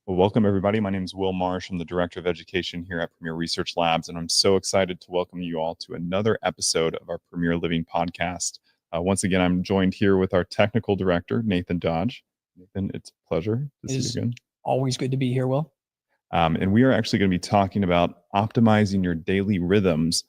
Well, welcome everybody. My name is Will Marsh. I'm the Director of Education here at Premier Research Labs, and I'm so excited to welcome you all to another episode of our Premier Living podcast. Once again, I'm joined here with our Technical Director, Nathan Dodge. Nathan, it's a pleasure to see you again. Always good to be here, Will. And we are actually going to be talking about optimizing your daily rhythms,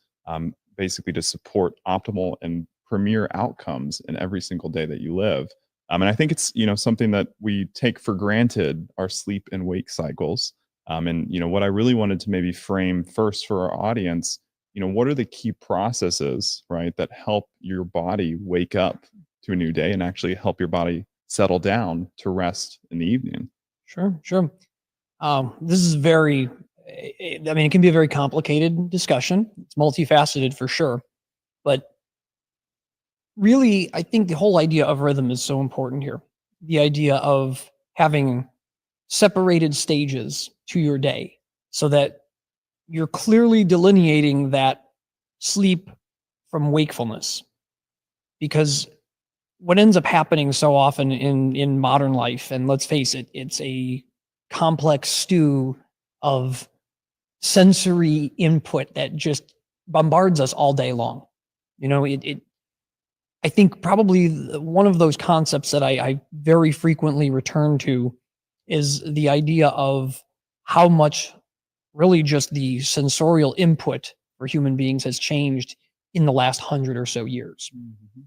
basically to support optimal and premier outcomes in every single day that you live. And I think it's, something that we take for granted, our sleep and wake cycles. And what I really wanted to maybe frame first for our audience, what are the key processes, right, that help your body wake up to a new day and actually help your body settle down to rest in the evening? Sure. This is it can be a very complicated discussion. It's multifaceted for sure. But really, I think the whole idea of rhythm is so important here. The idea of having separated stages to your day so that you're clearly delineating that sleep from wakefulness. Because what ends up happening so often in modern life, and let's face it, it's a complex stew of sensory input that just bombards us all day long. I think probably one of those concepts that I very frequently return to is the idea of how much really just the sensorial input for human beings has changed in the last 100 or so years. Mm-hmm.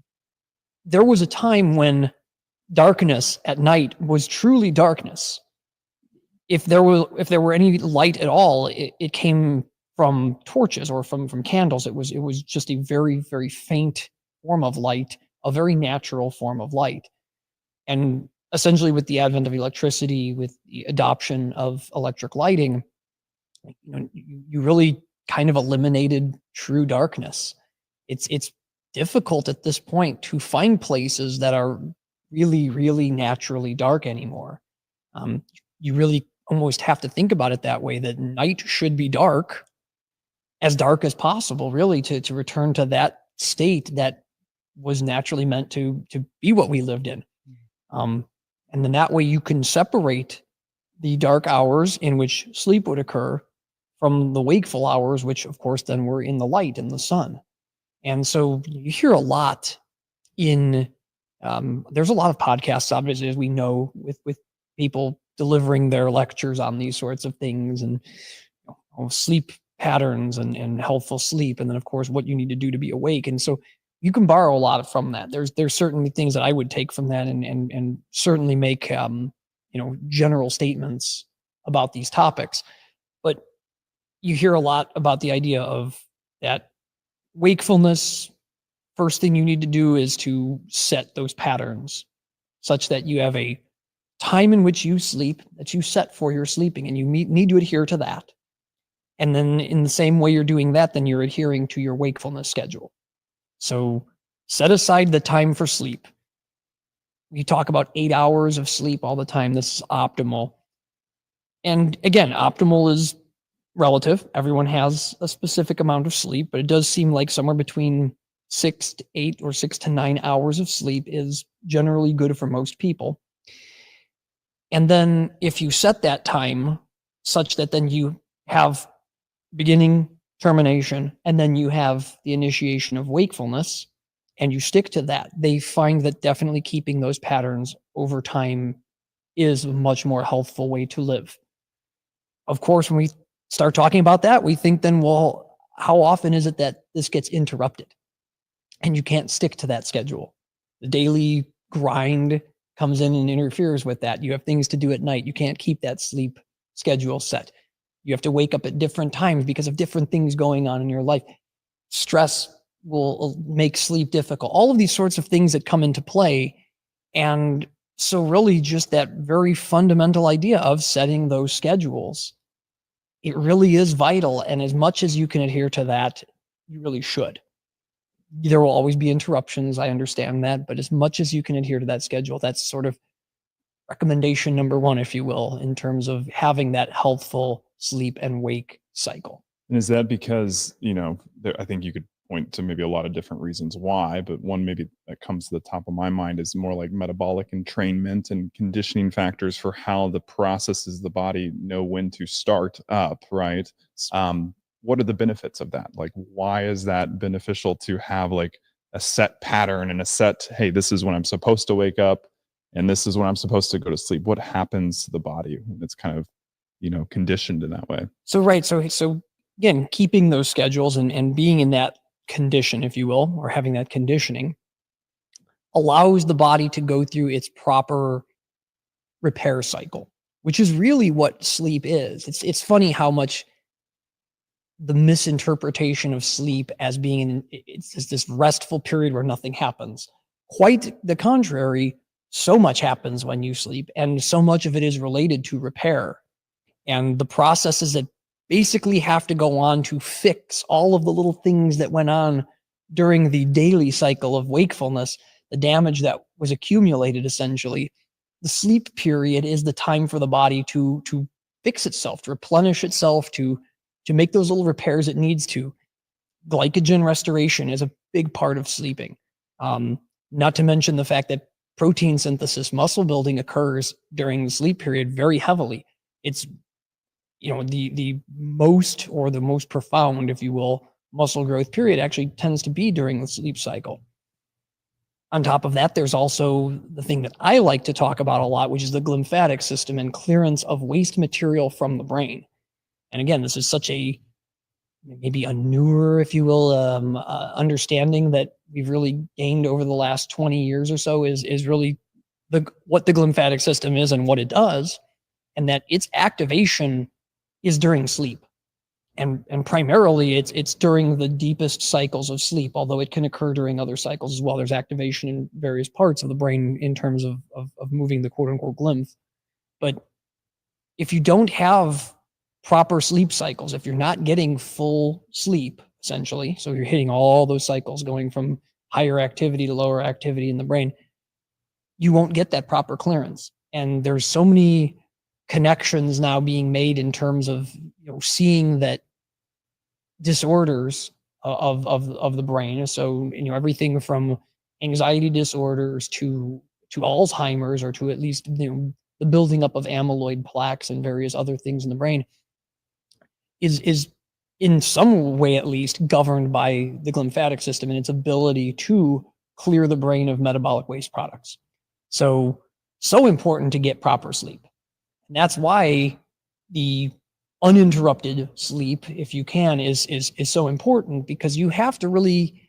There was a time when darkness at night was truly darkness. If there were any light at all, it came from torches or from candles. It was just a very, very faint form of light, a very natural form of light. And essentially with the advent of electricity, with the adoption of electric lighting, you really kind of eliminated true darkness. It's difficult at this point to find places that are really, really naturally dark anymore. You really almost have to think about it that way, that night should be dark as possible, really, to return to that state that was naturally meant to be what we lived in. And then that way you can separate the dark hours in which sleep would occur from the wakeful hours, which of course then were in the light, in the sun. And so you hear a lot there's a lot of podcasts, obviously, as we know, with people delivering their lectures on these sorts of things and sleep patterns and healthful sleep. And then of course, what you need to do to be awake. And so you can borrow a lot from that. There's certainly things that I would take from that and certainly make, general statements about these topics. But you hear a lot about the idea of that wakefulness. First thing you need to do is to set those patterns such that you have a time in which you sleep that you set for your sleeping, and you need to adhere to that. And then in the same way you're doing that, then you're adhering to your wakefulness schedule. So set aside the time for sleep. We talk about 8 hours of sleep all the time. This is optimal. And again, optimal is relative. Everyone has a specific amount of sleep, but it does seem like somewhere between 6 to 8 or 6 to 9 hours of sleep is generally good for most people. And then if you set that time such that then you have beginning, termination, and then you have the initiation of wakefulness, and you stick to that, they find that definitely keeping those patterns over time is a much more healthful way to live. Of course, when we start talking about that, we think then, well, how often is it that this gets interrupted? And you can't stick to that schedule. The daily grind comes in and interferes with that. You have things to do at night. You can't keep that sleep schedule set. You have to wake up at different times because of different things going on in your life. Stress will make sleep difficult. All of these sorts of things that come into play. And so really just that very fundamental idea of setting those schedules, it really is vital. And as much as you can adhere to that, you really should. There will always be interruptions. I understand that. But as much as you can adhere to that schedule, that's sort of recommendation number one, if you will, in terms of having that healthful sleep and wake cycle. And is that because, I think you could point to maybe a lot of different reasons why, but one maybe that comes to the top of my mind is more like metabolic entrainment and conditioning factors for how the processes of the body know when to start up, right? What are the benefits of that? Like, why is that beneficial to have like a set pattern and a set, hey, this is when I'm supposed to wake up and this is when I'm supposed to go to sleep? What happens to the body when it's kind of, conditioned in that way? So right, so again, keeping those schedules and being in that condition, if you will, or having that conditioning allows the body to go through its proper repair cycle, which is really what sleep is. It's funny how much the misinterpretation of sleep as being it's this restful period where nothing happens. Quite the contrary, so much happens when you sleep, and so much of it is related to repair and the processes that basically have to go on to fix all of the little things that went on during the daily cycle of wakefulness, the damage that was accumulated essentially. The sleep period is the time for the body to fix itself, to replenish itself, to make those little repairs it needs to. Glycogen restoration is a big part of sleeping. Not to mention the fact that protein synthesis, muscle building occurs during the sleep period very heavily. It's the most or the most profound, if you will, muscle growth period actually tends to be during the sleep cycle. On top of that, there's also the thing that I like to talk about a lot, which is the glymphatic system and clearance of waste material from the brain. And again, this is such a maybe a newer, if you will, understanding that we've really gained over the last 20 years or so is really what the glymphatic system is and what it does, and that its activation is during sleep. And primarily it's during the deepest cycles of sleep, although it can occur during other cycles as well. There's activation in various parts of the brain in terms of moving the quote unquote glymph. But if you don't have proper sleep cycles, if you're not getting full sleep, essentially, so you're hitting all those cycles going from higher activity to lower activity in the brain, you won't get that proper clearance. And there's so many connections now being made in terms of seeing that disorders of the brain. So everything from anxiety disorders to Alzheimer's, or to at least the building up of amyloid plaques and various other things in the brain is in some way at least governed by the glymphatic system and its ability to clear the brain of metabolic waste products. So important to get proper sleep. And that's why the uninterrupted sleep, if you can, is so important, because you have to really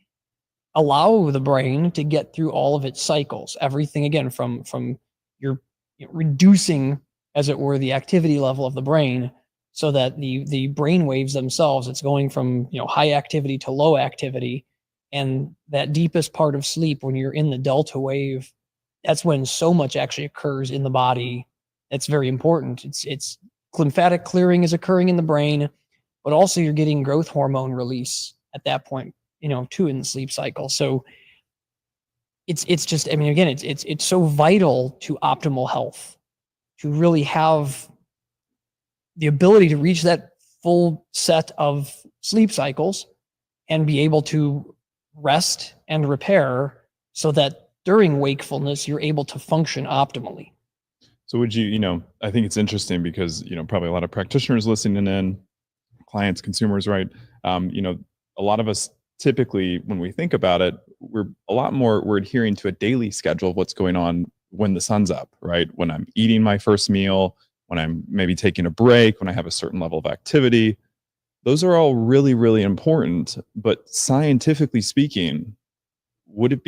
allow the brain to get through all of its cycles. Everything again from your reducing, as it were, the activity level of the brain, so that the brain waves themselves, it's going from high activity to low activity. And that deepest part of sleep, when you're in the delta wave, that's when so much actually occurs in the body. That's very important. It's glymphatic clearing is occurring in the brain, but also you're getting growth hormone release at that point, too, in the sleep cycle. So it's just, again, it's so vital to optimal health to really have the ability to reach that full set of sleep cycles and be able to rest and repair, so that during wakefulness, you're able to function optimally. So would you, I think it's interesting because, probably a lot of practitioners listening in, clients, consumers, right? A lot of us typically, when we think about it, we're adhering to a daily schedule of what's going on when the sun's up, right? When I'm eating my first meal, when I'm maybe taking a break, when I have a certain level of activity. Those are all really, really important. But scientifically speaking, would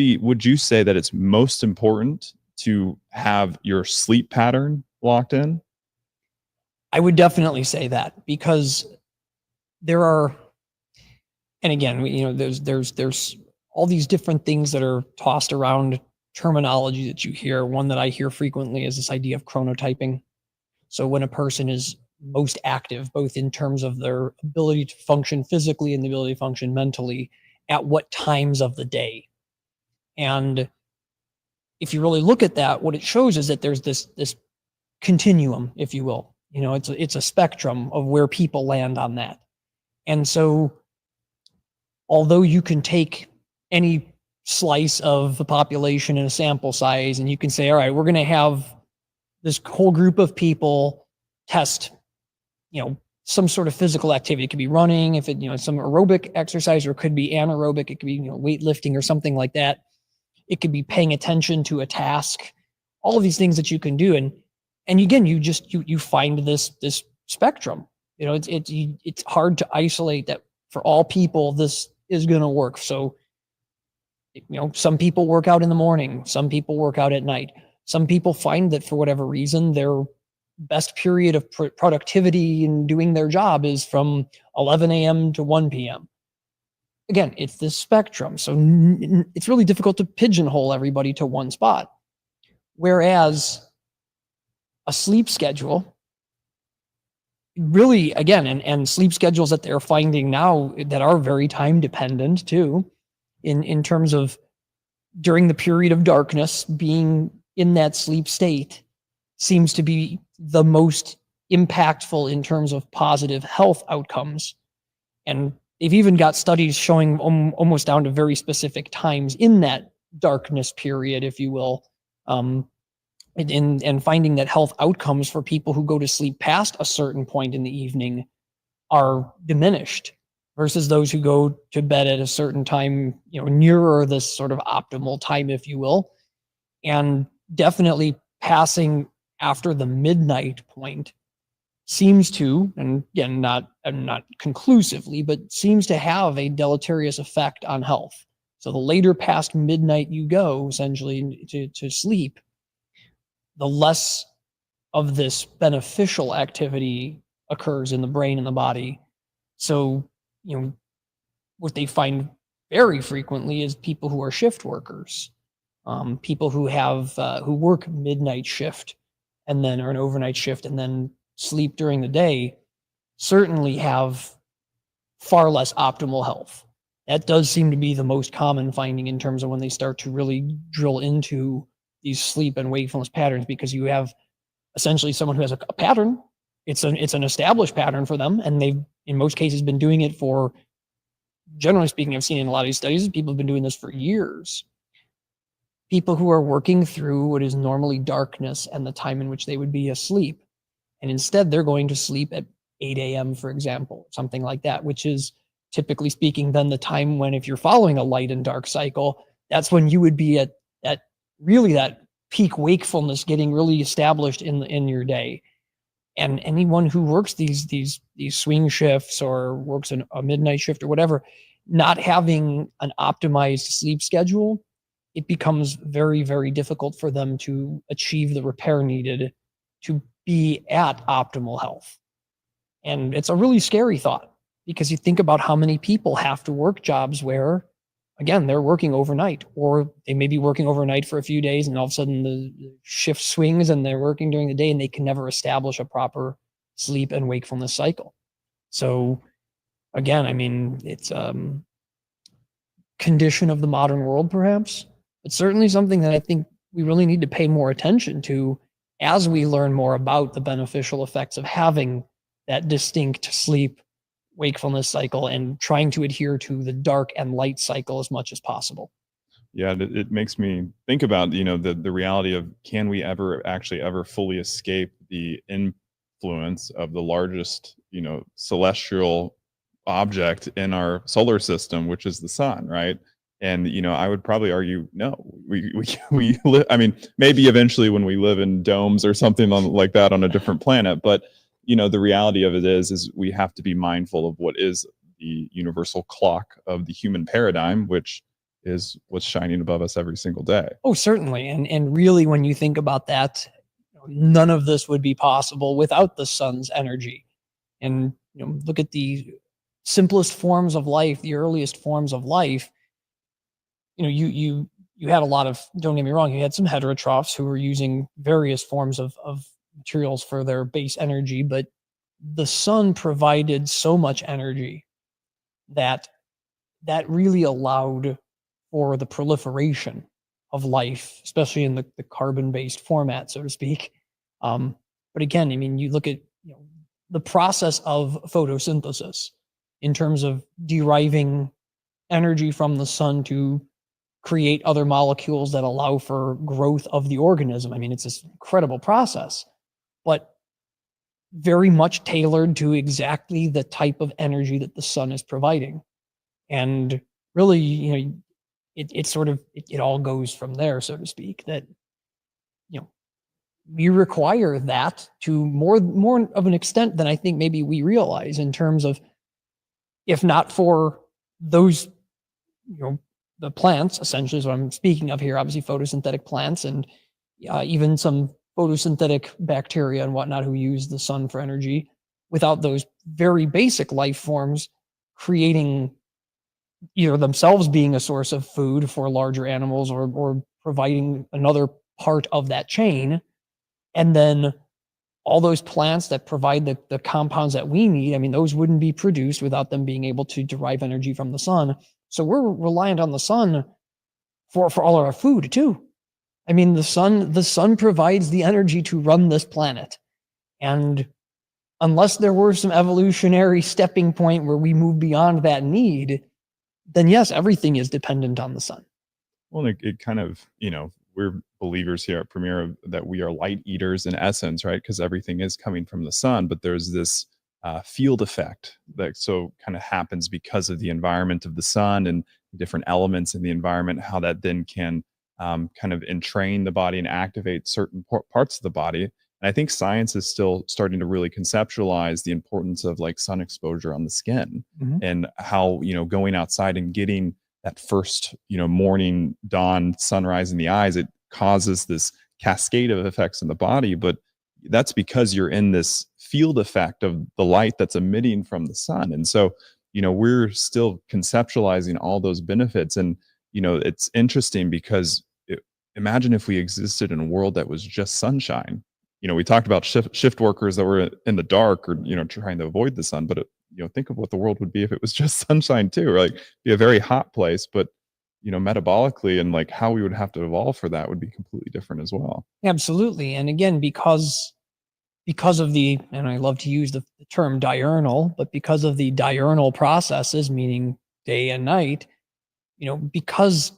you say that it's most important to have your sleep pattern locked in? I would definitely say that, because there are, and again, there's all these different things that are tossed around, terminology that you hear. One that I hear frequently is this idea of chronotyping. So when a person is most active, both in terms of their ability to function physically and the ability to function mentally, at what times of the day. And if you really look at that, what it shows is that there's this continuum, if you will. It's a spectrum of where people land on that. And so although you can take any slice of the population in a sample size and you can say, all right, we're going to have this whole group of people test, some sort of physical activity. It could be running, if it, some aerobic exercise, or it could be anaerobic. It could be, weightlifting or something like that. It could be paying attention to a task, all of these things that you can do. And again, you find this spectrum. It's hard to isolate that for all people, this is going to work. So, some people work out in the morning, some people work out at night. Some people find that for whatever reason, their best period of productivity in doing their job is from 11 a.m. to 1 p.m. Again, it's this spectrum. So it's really difficult to pigeonhole everybody to one spot. Whereas a sleep schedule, really, again, and sleep schedules that they're finding now that are very time dependent too, in terms of during the period of darkness, being in that sleep state seems to be the most impactful in terms of positive health outcomes. And they've even got studies showing almost down to very specific times in that darkness period, if you will, and finding that health outcomes for people who go to sleep past a certain point in the evening are diminished versus those who go to bed at a certain time, nearer this sort of optimal time, if you will. And definitely passing after the midnight point seems to, and again, not conclusively, but seems to have a deleterious effect on health. So the later past midnight you go, essentially to sleep, the less of this beneficial activity occurs in the brain and the body. So, what they find very frequently is people who are shift workers, people who who work midnight shift and then, or an overnight shift and then sleep during the day, certainly have far less optimal health. That does seem to be the most common finding in terms of when they start to really drill into these sleep and wakefulness patterns, because you have essentially someone who has a pattern. It's an established pattern for them, and they've in most cases been doing it for, generally speaking, I've seen in a lot of these studies, people have been doing this for years. People who are working through what is normally darkness and the time in which they would be asleep, and instead they're going to sleep at 8 a.m., for example, something like that, which is typically speaking then the time when, if you're following a light and dark cycle, that's when you would be at really that peak wakefulness getting really established in your day. And anyone who works these swing shifts or works a midnight shift or whatever, not having an optimized sleep schedule, it becomes very, very difficult for them to achieve the repair needed to be at optimal health. And it's a really scary thought, because you think about how many people have to work jobs where, again, they're working overnight, or they may be working overnight for a few days and all of a sudden the shift swings and they're working during the day and they can never establish a proper sleep and wakefulness cycle. So again, I mean, it's condition of the modern world, perhaps, but certainly something that I think we really need to pay more attention to as we learn more about the beneficial effects of having that distinct sleep wakefulness cycle and trying to adhere to the dark and light cycle as much as possible. Yeah, it makes me think about, the reality of, can we ever fully escape the influence of the largest, celestial object in our solar system, which is the sun, right? And I would probably argue no. We live. I mean, maybe eventually when we live in domes or something like that on a different planet, but the reality of it is we have to be mindful of what is the universal clock of the human paradigm, which is what's shining above us every single day. Oh, certainly. And really, when you think about that, none of this would be possible without the sun's energy. And look at the simplest forms of life, the earliest forms of life. You had a lot of, don't get me wrong, you had some heterotrophs who were using various forms of materials for their base energy, but the sun provided so much energy that really allowed for the proliferation of life, especially in the carbon-based format, so to speak. But again, I mean, you look at the process of photosynthesis in terms of deriving energy from the sun to create other molecules that allow for growth of the organism. I mean, it's this incredible process, but very much tailored to exactly the type of energy that the sun is providing. And really, it sort of it all goes from there, so to speak, that you know we require that to more of an extent than I think maybe we realize, in terms of, if not for those, the plants essentially is what I'm speaking of here, obviously photosynthetic plants, and even some photosynthetic bacteria and whatnot who use the sun for energy. Without those very basic life forms creating, either themselves being a source of food for larger animals, or providing another part of that chain, and then all those plants that provide the compounds that we need, I mean, those wouldn't be produced without them being able to derive energy from the sun. So we're reliant on the sun for all of our food too. I mean, the sun provides the energy to run this planet. And unless there were some evolutionary stepping point where we move beyond that need, then yes, everything is dependent on the sun. Well, it kind of, we're believers here at Premier that we are light eaters in essence, right? Because everything is coming from the sun, but there's this field effect that so kind of happens because of the environment of the sun and different elements in the environment, how that then can kind of entrain the body and activate certain parts of the body. And I think science is still starting to really conceptualize the importance of like sun exposure on the skin, Mhm. and how, going outside and getting that first, morning dawn sunrise in the eyes, it causes this cascade of effects in the body. But that's because you're in this field effect of the light that's emitting from the sun. And so, we're still conceptualizing all those benefits. And, it's interesting because imagine if we existed in a world that was just sunshine. We talked about shift workers that were in the dark, or, trying to avoid the sun, but think of what the world would be if it was just sunshine too, or like be a very hot place. But, metabolically, and like how we would have to evolve for that would be completely different as well. Absolutely. And again, because of the, and I love to use the term diurnal, but because of the diurnal processes, meaning day and night, because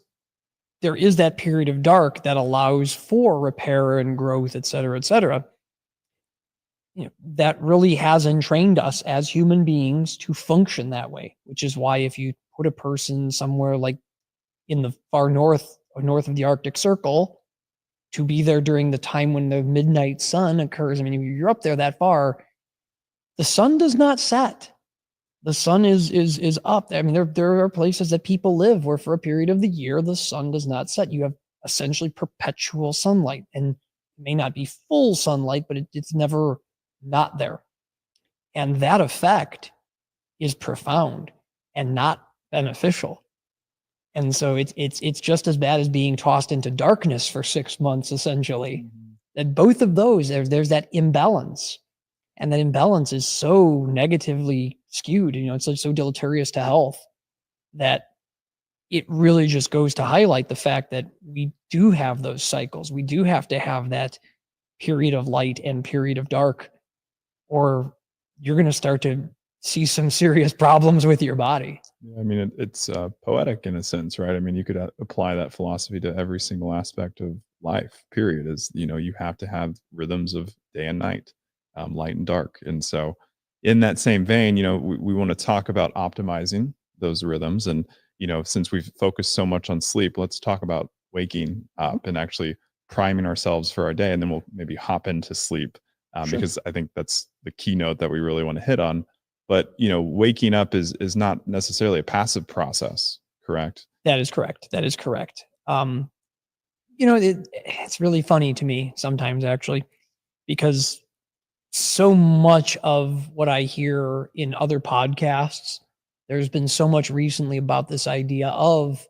there is that period of dark that allows for repair and growth, et cetera, et cetera. That really has entrained us as human beings to function that way, which is why if you put a person somewhere like in the far north of the Arctic Circle, to be there during the time when the midnight sun occurs, I mean, if you're up there that far, the sun does not set. The sun is up. I mean, there are places that people live where for a period of the year the sun does not set. You have essentially perpetual sunlight, and it may not be full sunlight, but it's never not there. And that effect is profound and not beneficial. And so it's just as bad as being tossed into darkness for 6 months, essentially. Mhm. That both of those, there's that imbalance. And that imbalance is so negatively skewed, it's so deleterious to health, that it really just goes to highlight the fact that we do have those cycles. We do have to have that period of light and period of dark, or you're going to start to see some serious problems with your body. Yeah, I mean, it's poetic in a sense, right? I mean, you could apply that philosophy to every single aspect of life. Period. Is you have to have rhythms of day and night, light and dark. And so, in that same vein, we want to talk about optimizing those rhythms. And since we've focused so much on sleep, let's talk about waking up and actually priming ourselves for our day, and then we'll maybe hop into sleep, Sure. because I think that's the keynote that we really want to hit on. But waking up is not necessarily a passive process, correct? That is correct. That is correct. It's really funny to me sometimes, actually, because so much of what I hear in other podcasts, there's been so much recently about this idea of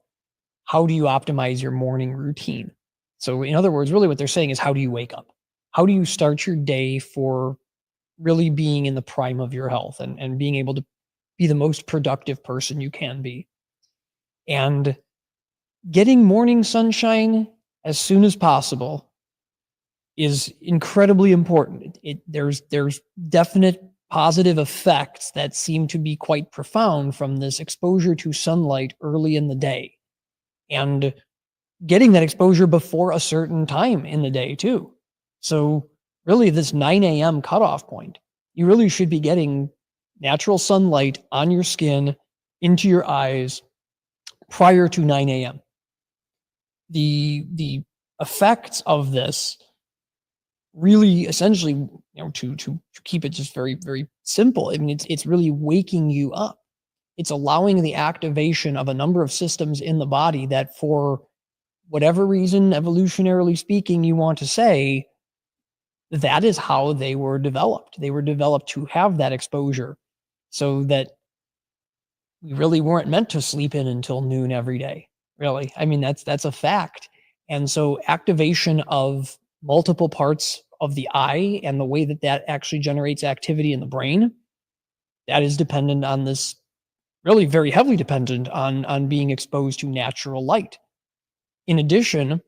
how do you optimize your morning routine? So, in other words, really what they're saying is, how do you wake up? How do you start your day for really being in the prime of your health, and being able to be the most productive person you can be? And getting morning sunshine as soon as possible is incredibly important. There's definite positive effects that seem to be quite profound from this exposure to sunlight early in the day. And getting that exposure before a certain time in the day too. So really this 9 a.m. cutoff point, you really should be getting natural sunlight on your skin, into your eyes prior to 9 a.m. The effects of this really essentially, to keep it just very, very simple, I mean, it's really waking you up. It's allowing the activation of a number of systems in the body that, for whatever reason, evolutionarily speaking, you want to say, that is how they were developed. They were developed to have that exposure so that we really weren't meant to sleep in until noon every day. Really. I mean, that's a fact. And so activation of multiple parts of the eye and the way that that actually generates activity in the brain, that is dependent on this, really very heavily dependent on being exposed to natural light. In addition,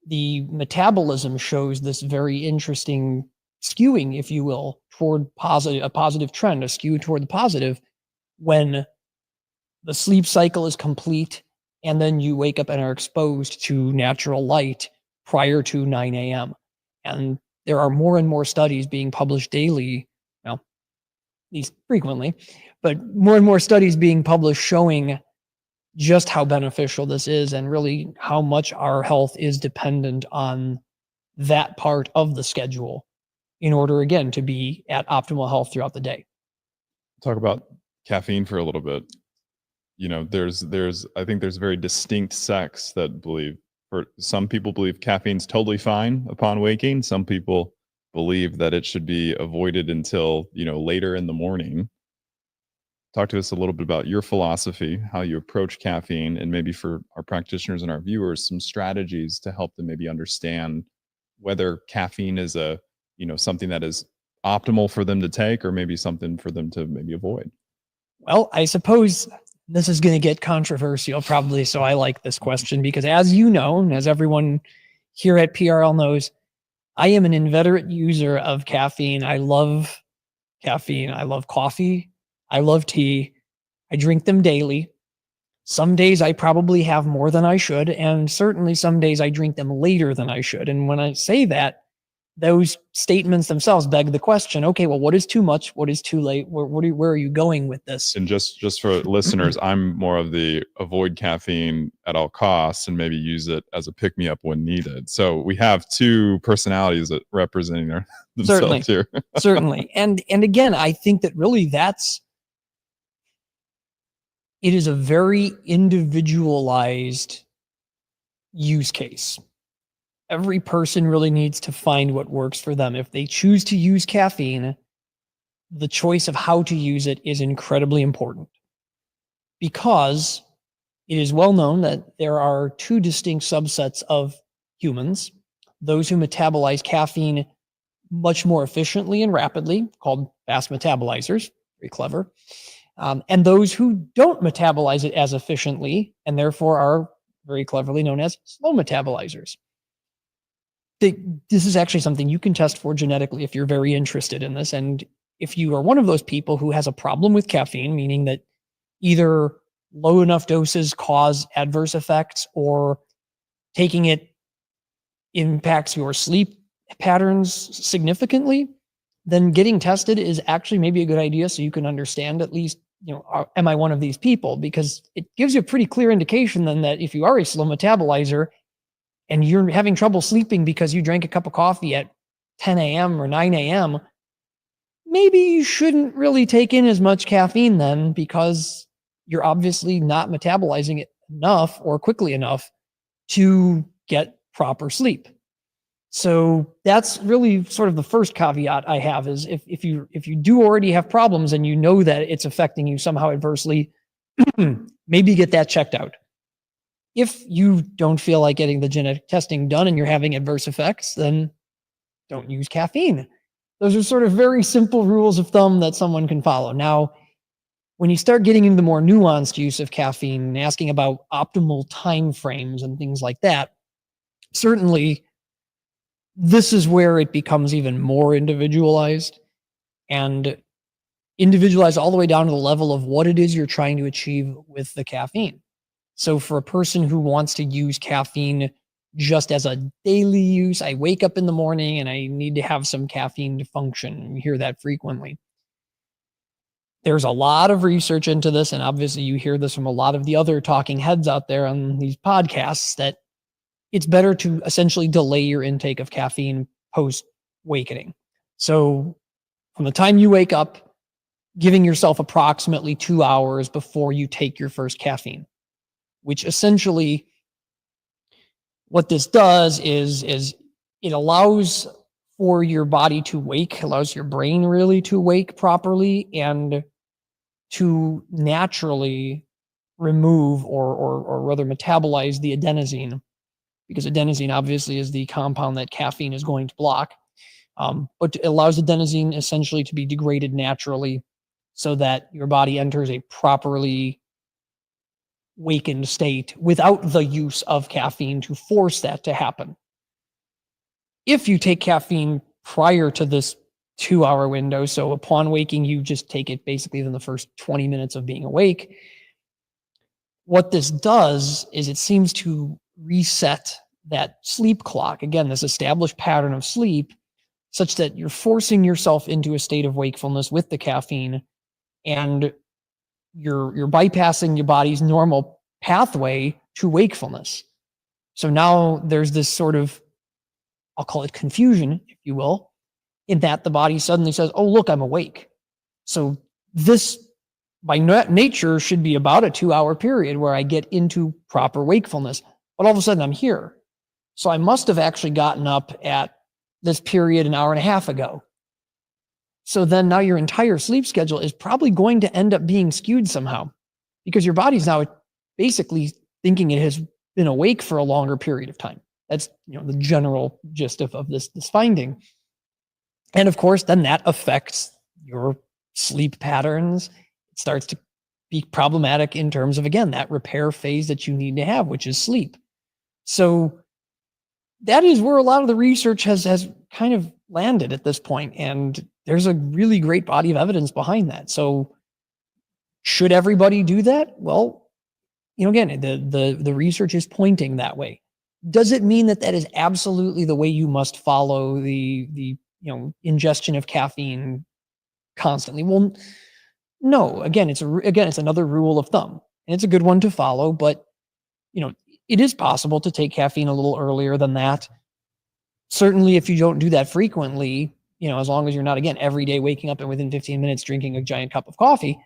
the metabolism shows this very interesting skewing, if you will, toward a positive trend, a skew toward the positive, when the sleep cycle is complete and then you wake up and are exposed to natural light prior to 9 a.m. And there are more and more studies being published daily, well, at least frequently, but more and more studies being published showing just how beneficial this is and really how much our health is dependent on that part of the schedule in order, again, to be at optimal health throughout the day. Talk about caffeine for a little bit. There's I think there's very distinct sects that believe, for some people believe caffeine's totally fine upon waking. Some people believe that it should be avoided until, later in the morning. Talk to us a little bit about your philosophy, how you approach caffeine, and maybe for our practitioners and our viewers, some strategies to help them maybe understand whether caffeine is something that is optimal for them to take, or maybe something for them to maybe avoid. Well, I suppose this is going to get controversial probably, so I like this question because, as you know, and as everyone here at PRL knows, I am an inveterate user of caffeine. I love caffeine. I love coffee. I love tea. I drink them daily. Some days I probably have more than I should, and certainly some days I drink them later than I should. And when I say that, those statements themselves beg the question, okay, well, what is too much? What is too late? Where are you going with this? And just for listeners, I'm more of the avoid caffeine at all costs and maybe use it as a pick-me-up when needed. So we have two personalities that representing themselves here. Certainly. And again, I think that really it is a very individualized use case. Every person really needs to find what works for them. If they choose to use caffeine, the choice of how to use it is incredibly important, because it is well known that there are two distinct subsets of humans: those who metabolize caffeine much more efficiently and rapidly, called fast metabolizers, very clever, and those who don't metabolize it as efficiently and therefore are very cleverly known as slow metabolizers. This is actually something you can test for genetically if you're very interested in this. And if you are one of those people who has a problem with caffeine, meaning that either low enough doses cause adverse effects or taking it impacts your sleep patterns significantly, then getting tested is actually maybe a good idea, so you can understand at least, am I one of these people? Because it gives you a pretty clear indication then that if you are a slow metabolizer and you're having trouble sleeping because you drank a cup of coffee at 10 a.m. or 9 a.m., maybe you shouldn't really take in as much caffeine then, because you're obviously not metabolizing it enough or quickly enough to get proper sleep. So that's really sort of the first caveat I have, is if you do already have problems and you know that it's affecting you somehow adversely, maybe get that checked out. If you don't feel like getting the genetic testing done and you're having adverse effects, then don't use caffeine. Those are sort of very simple rules of thumb that someone can follow. Now, when you start getting into the more nuanced use of caffeine and asking about optimal time frames and things like that, certainly this is where it becomes even more individualized. And individualized all the way down to the level of what it is you're trying to achieve with the caffeine. So for a person who wants to use caffeine just as a daily use, I wake up in the morning and I need to have some caffeine to function. You hear that frequently. There's a lot of research into this, and obviously you hear this from a lot of the other talking heads out there on these podcasts, that it's better to essentially delay your intake of caffeine post wakening. So from the time you wake up, giving yourself approximately 2 hours before you take your first caffeine, which essentially what this does is it allows for your body to wake, allows your brain really to wake properly and to naturally remove or rather metabolize the adenosine, because adenosine obviously is the compound that caffeine is going to block. But it allows adenosine essentially to be degraded naturally so that your body enters a properly wakened state without the use of caffeine to force that to happen. If you take caffeine prior to this 2-hour window, so upon waking, you just take it basically in the first 20 minutes of being awake, what this does is it seems to reset that sleep clock, again, this established pattern of sleep, such that you're forcing yourself into a state of wakefulness with the caffeine, and you're bypassing your body's normal pathway to wakefulness. So now there's this sort of, I'll call it confusion, if you will, in that the body suddenly says, oh, look, I'm awake. So this, by nature, should be about a 2-hour period where I get into proper wakefulness. But all of a sudden, I'm here. So I must have actually gotten up at this period an hour and a half ago. So then now your entire sleep schedule is probably going to end up being skewed somehow, because your body's now basically thinking it has been awake for a longer period of time. That's, the general gist of this finding. And of course, then that affects your sleep patterns. It starts to be problematic in terms of, again, that repair phase that you need to have, which is sleep. So that is where a lot of the research has kind of landed at this point. And there's a really great body of evidence behind that. So should everybody do that? Well, again, the research is pointing that way. Does it mean that is absolutely the way you must follow the ingestion of caffeine constantly? Well, no. Again, it's another rule of thumb, and it's a good one to follow. But it is possible to take caffeine a little earlier than that. Certainly, if you don't do that frequently, as long as you're not, again, every day waking up and within 15 minutes drinking a giant cup of coffee,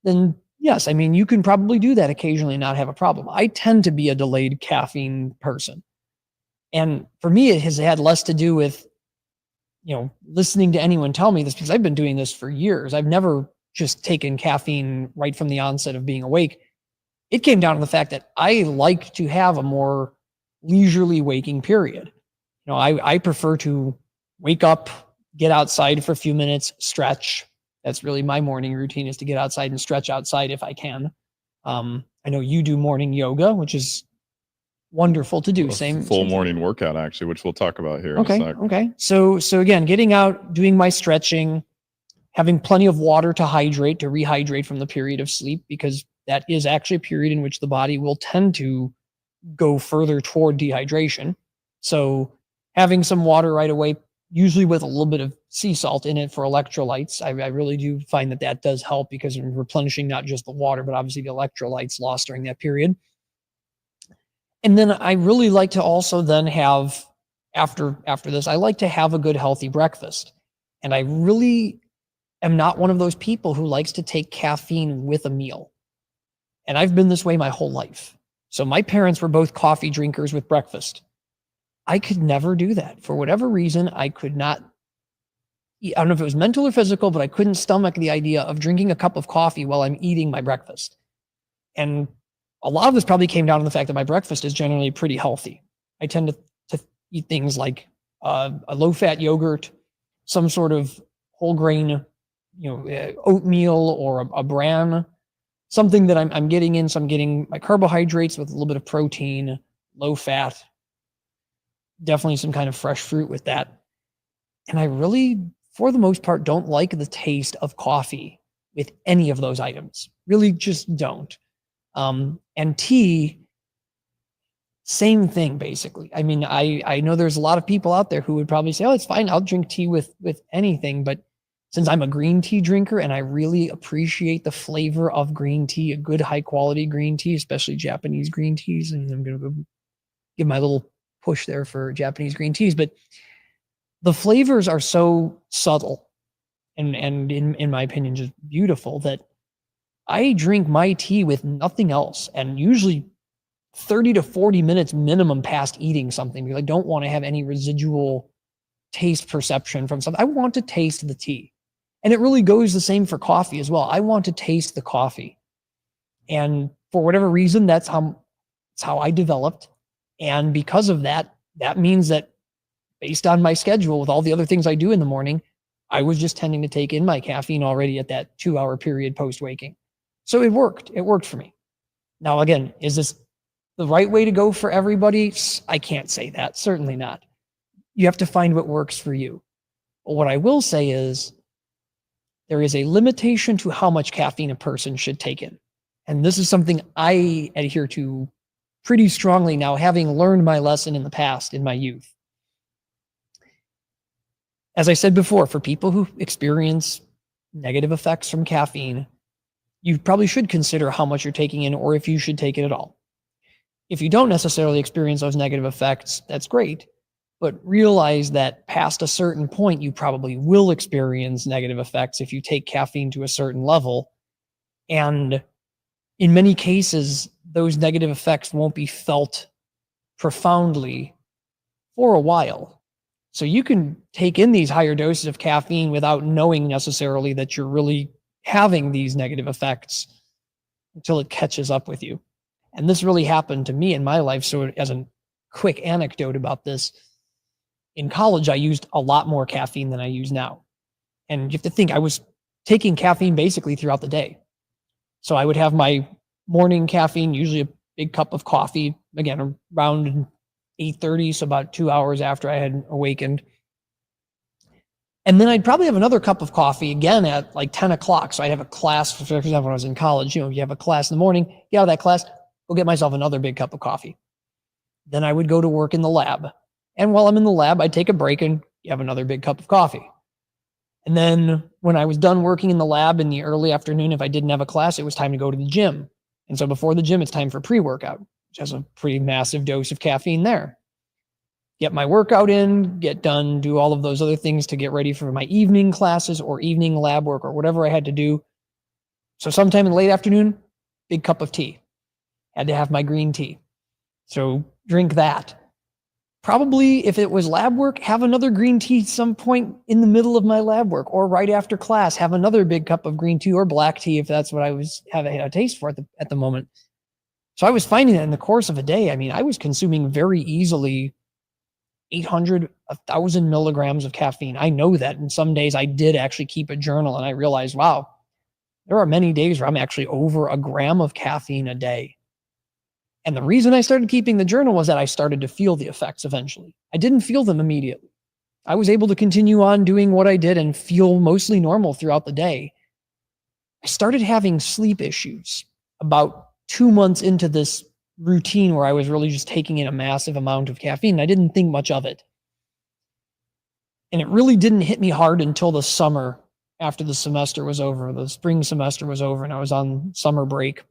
then yes, you can probably do that occasionally and not have a problem. I tend to be a delayed caffeine person. And for me, it has had less to do with, listening to anyone tell me this, because I've been doing this for years. I've never just taken caffeine right from the onset of being awake. It came down to the fact that I like to have a more leisurely waking period. I prefer to wake up, get outside for a few minutes, stretch. That's really my morning routine, is to get outside and stretch outside if I can. I know you do morning yoga, which is wonderful to do. Same morning workout, actually, which we'll talk about here. Okay. In a sec. Okay. So again, getting out, doing my stretching, having plenty of water to hydrate, to rehydrate from the period of sleep, because that is actually a period in which the body will tend to go further toward dehydration. So having some water right away, usually with a little bit of sea salt in it for electrolytes. I really do find that does help, because I'm replenishing not just the water, but obviously the electrolytes lost during that period. And then I really like to also then have, after this, I like to have a good healthy breakfast. And I really am not one of those people who likes to take caffeine with a meal. And I've been this way my whole life. So my parents were both coffee drinkers with breakfast. I could never do that. For whatever reason, I could not. I don't know if it was mental or physical, but I couldn't stomach the idea of drinking a cup of coffee while I'm eating my breakfast. And a lot of this probably came down to the fact that my breakfast is generally pretty healthy. I tend to eat things like a low-fat yogurt, some sort of whole grain, oatmeal or a bran, something that I'm getting in. So I'm getting my carbohydrates with a little bit of protein, low fat, definitely some kind of fresh fruit with that. And I really, for the most part, don't like the taste of coffee. with any of those items. Really just don't. And tea, same thing, basically. I mean, I know there's a lot of people out there who would probably say, oh, it's fine, I'll drink tea with anything. But since I'm a green tea drinker and I really appreciate the flavor of green tea, a good high quality green tea, especially Japanese green teas, and I'm going to go give my little push there for Japanese green teas, but the flavors are so subtle and in my opinion, just beautiful, that I drink my tea with nothing else, and usually 30 to 40 minutes minimum past eating something, because I don't want to have any residual taste perception from something. I want to taste the tea. And it really goes the same for coffee as well. I want to taste the coffee. And for whatever reason, that's how I developed. And because of that, that means that based on my schedule with all the other things I do in the morning, I was just tending to take in my caffeine already at that 2-hour period post waking. So it worked. It worked for me. Now, again, is this the right way to go for everybody? I can't say that. Certainly not. You have to find what works for you. But what I will say is there is a limitation to how much caffeine a person should take in. And this is something I adhere to pretty strongly now, having learned my lesson in the past, in my youth. As I said before, for people who experience negative effects from caffeine, you probably should consider how much you're taking in, or if you should take it at all. If you don't necessarily experience those negative effects, that's great. But realize that past a certain point, you probably will experience negative effects if you take caffeine to a certain level. And in many cases, those negative effects won't be felt profoundly for a while. So you can take in these higher doses of caffeine without knowing necessarily that you're really having these negative effects until it catches up with you. And this really happened to me in my life. So as a quick anecdote about this, in college, I used a lot more caffeine than I use now. And you have to think, I was taking caffeine basically throughout the day. So I would have my morning caffeine, usually a big cup of coffee, again, around 8:30, so about 2 hours after I had awakened. And then I'd probably have another cup of coffee again at like 10 o'clock. So I'd have a class, for example, when I was in college, you have a class in the morning, get out of that class, go get myself another big cup of coffee. Then I would go to work in the lab. And while I'm in the lab, I'd take a break and have another big cup of coffee. And then when I was done working in the lab in the early afternoon, if I didn't have a class, it was time to go to the gym. And so before the gym, it's time for pre-workout, which has a pretty massive dose of caffeine there. Get my workout in, get done, do all of those other things to get ready for my evening classes or evening lab work or whatever I had to do. So sometime in the late afternoon, big cup of tea. Had to have my green tea. So drink that. Probably if it was lab work, have another green tea some point in the middle of my lab work, or right after class, have another big cup of green tea or black tea if that's what I was having a taste for at the moment. So I was finding that in the course of a day, I mean, I was consuming very easily 800, 1,000 milligrams of caffeine. I know that. And some days I did actually keep a journal and I realized, wow, there are many days where I'm actually over a gram of caffeine a day. And the reason I started keeping the journal was that I started to feel the effects eventually. I didn't feel them immediately. I was able to continue on doing what I did and feel mostly normal throughout the day. I started having sleep issues about 2 months into this routine where I was really just taking in a massive amount of caffeine. I didn't think much of it. And it really didn't hit me hard until the summer after the semester was over. The spring semester was over and I was on summer break.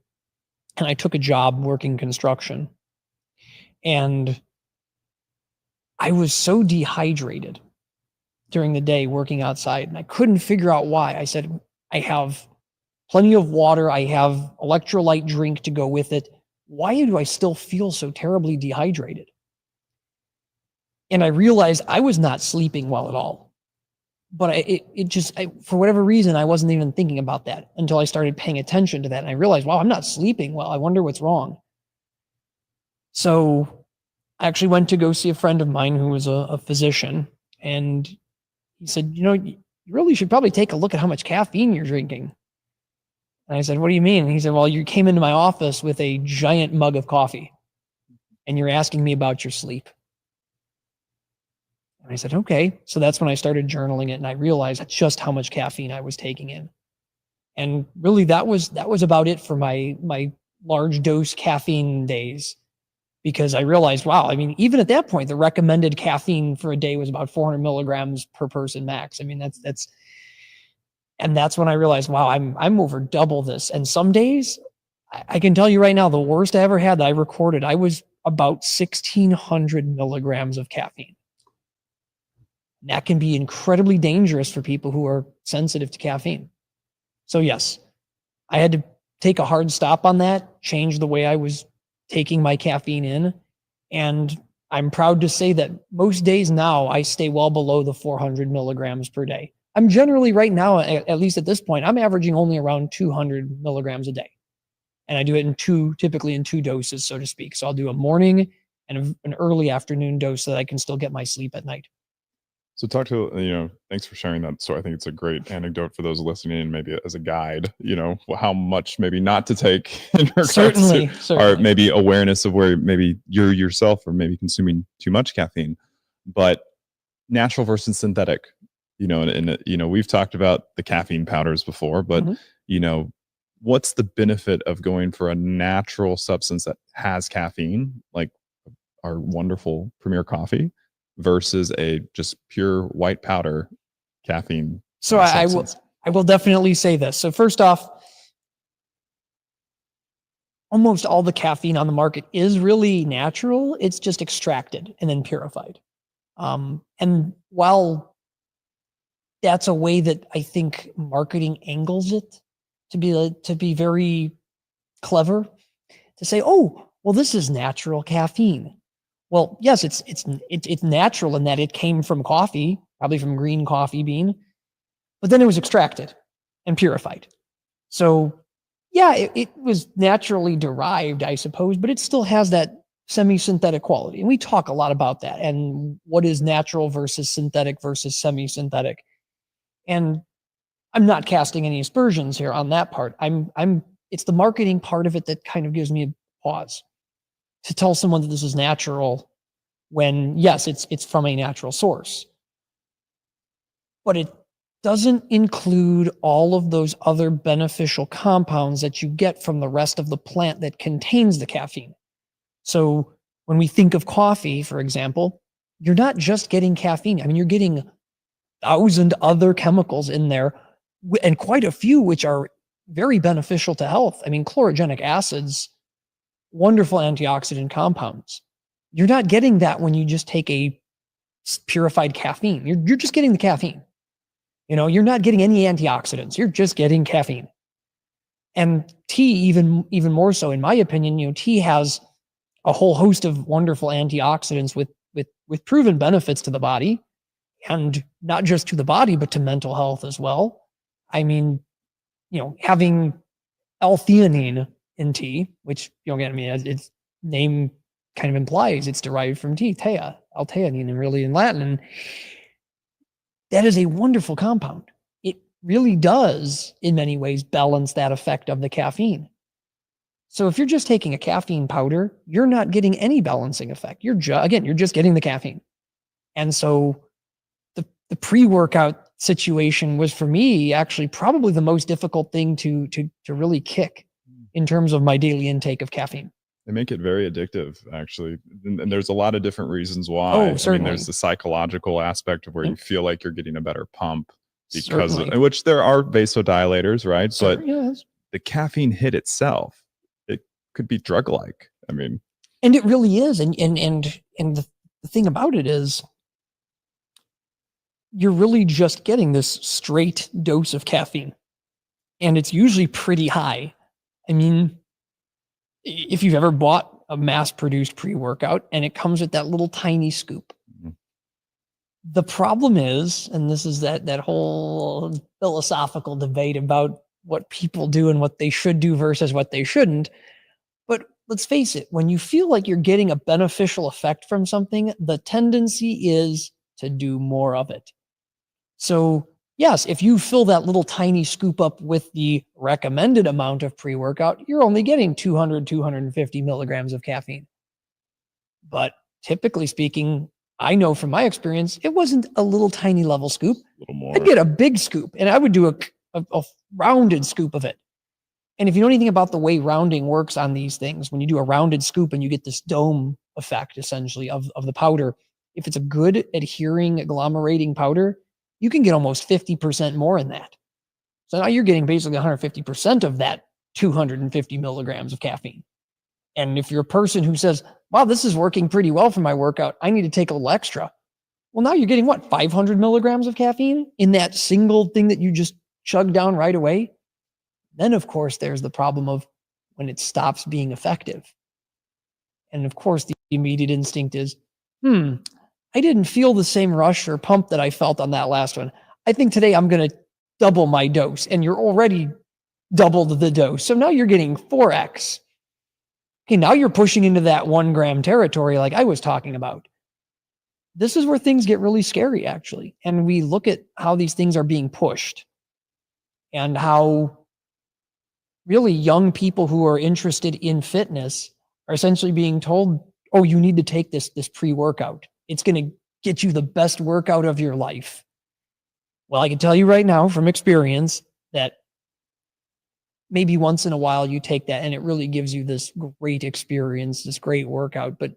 And I took a job working construction. And I was so dehydrated during the day working outside. And I couldn't figure out why. I said, I have plenty of water. I have electrolyte drink to go with it. Why do I still feel so terribly dehydrated? And I realized I was not sleeping well at all. But for whatever reason, I wasn't even thinking about that until I started paying attention to that. And I realized, wow, I'm not sleeping well. I wonder what's wrong. So I actually went to go see a friend of mine who was a physician. And he said, you really should probably take a look at how much caffeine you're drinking. And I said, what do you mean? And he said, well, you came into my office with a giant mug of coffee and you're asking me about your sleep. And I said, okay. So that's when I started journaling it and I realized just how much caffeine I was taking in. And really that was about it for my large dose caffeine days, because I realized, wow, I mean, even at that point, the recommended caffeine for a day was about 400 milligrams per person max. I mean, that's when I realized, wow, I'm over double this. And some days I can tell you right now, the worst I ever had that I recorded, I was about 1,600 milligrams of caffeine. And that can be incredibly dangerous for people who are sensitive to caffeine. So yes, I had to take a hard stop on that, change the way I was taking my caffeine in. And I'm proud to say that most days now I stay well below the 400 milligrams per day. I'm generally right now, at least at this point, I'm averaging only around 200 milligrams a day. And I do it typically in 2 doses, so to speak. So I'll do a morning and an early afternoon dose so that I can still get my sleep at night. So talk to, thanks for sharing that. So I think it's a great anecdote for those listening, maybe as a guide, how much maybe not to take in regards Certainly. or maybe awareness of where maybe you're yourself or maybe consuming too much caffeine, but natural versus synthetic, and we've talked about the caffeine powders before, but what's the benefit of going for a natural substance that has caffeine, like our wonderful Premier coffee, versus a just pure white powder caffeine? So I will definitely say this. So first off, almost all the caffeine on the market is really natural. It's just extracted and then purified. And while that's a way that I think marketing angles it to be very clever, to say, oh, well, this is natural caffeine. Well, yes, it's natural in that it came from coffee, probably from green coffee bean, but then it was extracted and purified. So yeah, it was naturally derived, I suppose, but it still has that semi-synthetic quality. And we talk a lot about that and what is natural versus synthetic versus semi-synthetic. And I'm not casting any aspersions here on that part. It's the marketing part of it that kind of gives me a pause to tell someone that this is natural when, yes, it's from a natural source. But it doesn't include all of those other beneficial compounds that you get from the rest of the plant that contains the caffeine. So when we think of coffee, for example, you're not just getting caffeine. I mean, you're getting 1,000 other chemicals in there, and quite a few which are very beneficial to health. I mean, chlorogenic acids, wonderful antioxidant compounds. You're not getting that when you just take a purified caffeine. You're just getting the caffeine. You're not getting any antioxidants. You're just getting caffeine. And tea, even more so, in my opinion, tea has a whole host of wonderful antioxidants with proven benefits to the body, and not just to the body, but to mental health as well. I mean, having L-theanine in tea, which, again, I mean, as its name kind of implies, it's derived from tea, thea, L-theanine, and really in Latin. And that is a wonderful compound. It really does, in many ways, balance that effect of the caffeine. So if you're just taking a caffeine powder, you're not getting any balancing effect. You're just getting the caffeine. And so the pre-workout situation was, for me, actually probably the most difficult thing to really kick in terms of my daily intake of caffeine. They make it very addictive, actually. And there's a lot of different reasons why. Oh, certainly. I mean, there's the psychological aspect of where you feel like you're getting a better pump because Certainly. of which there are vasodilators, right? But Yes. the caffeine hit itself, it could be drug-like. I mean, and it really is. And the thing about it is, you're really just getting this straight dose of caffeine, and it's usually pretty high. I mean, if you've ever bought a mass-produced pre-workout and it comes with that little tiny scoop, the problem is, and this is that whole philosophical debate about what people do and what they should do versus what they shouldn't. But let's face it, when you feel like you're getting a beneficial effect from something, the tendency is to do more of it. So yes, if you fill that little tiny scoop up with the recommended amount of pre-workout, you're only getting 200, 250 milligrams of caffeine. But typically speaking, I know from my experience, it wasn't a little tiny level scoop. a little more. I'd get a big scoop, and I would do a rounded scoop of it. And if you know anything about the way rounding works on these things, when you do a rounded scoop and you get this dome effect essentially of the powder, if it's a good adhering agglomerating powder, you can get almost 50% more in that. So now you're getting basically 150% of that 250 milligrams of caffeine. And if you're a person who says, wow, this is working pretty well for my workout, I need to take a little extra. Well, now you're getting what, 500 milligrams of caffeine in that single thing that you just chug down right away? Then, of course, there's the problem of when it stops being effective. And of course, the immediate instinct is, I didn't feel the same rush or pump that I felt on that last one. I think today I'm going to double my dose. And you're already doubled the dose. So now you're getting 4x. Okay, now you're pushing into that 1 gram territory like I was talking about. This is where things get really scary, actually. And we look at how these things are being pushed and how really young people who are interested in fitness are essentially being told, oh, you need to take this pre-workout. It's going to get you the best workout of your life. Well, I can tell you right now from experience that maybe once in a while you take that and it really gives you this great experience, this great workout. But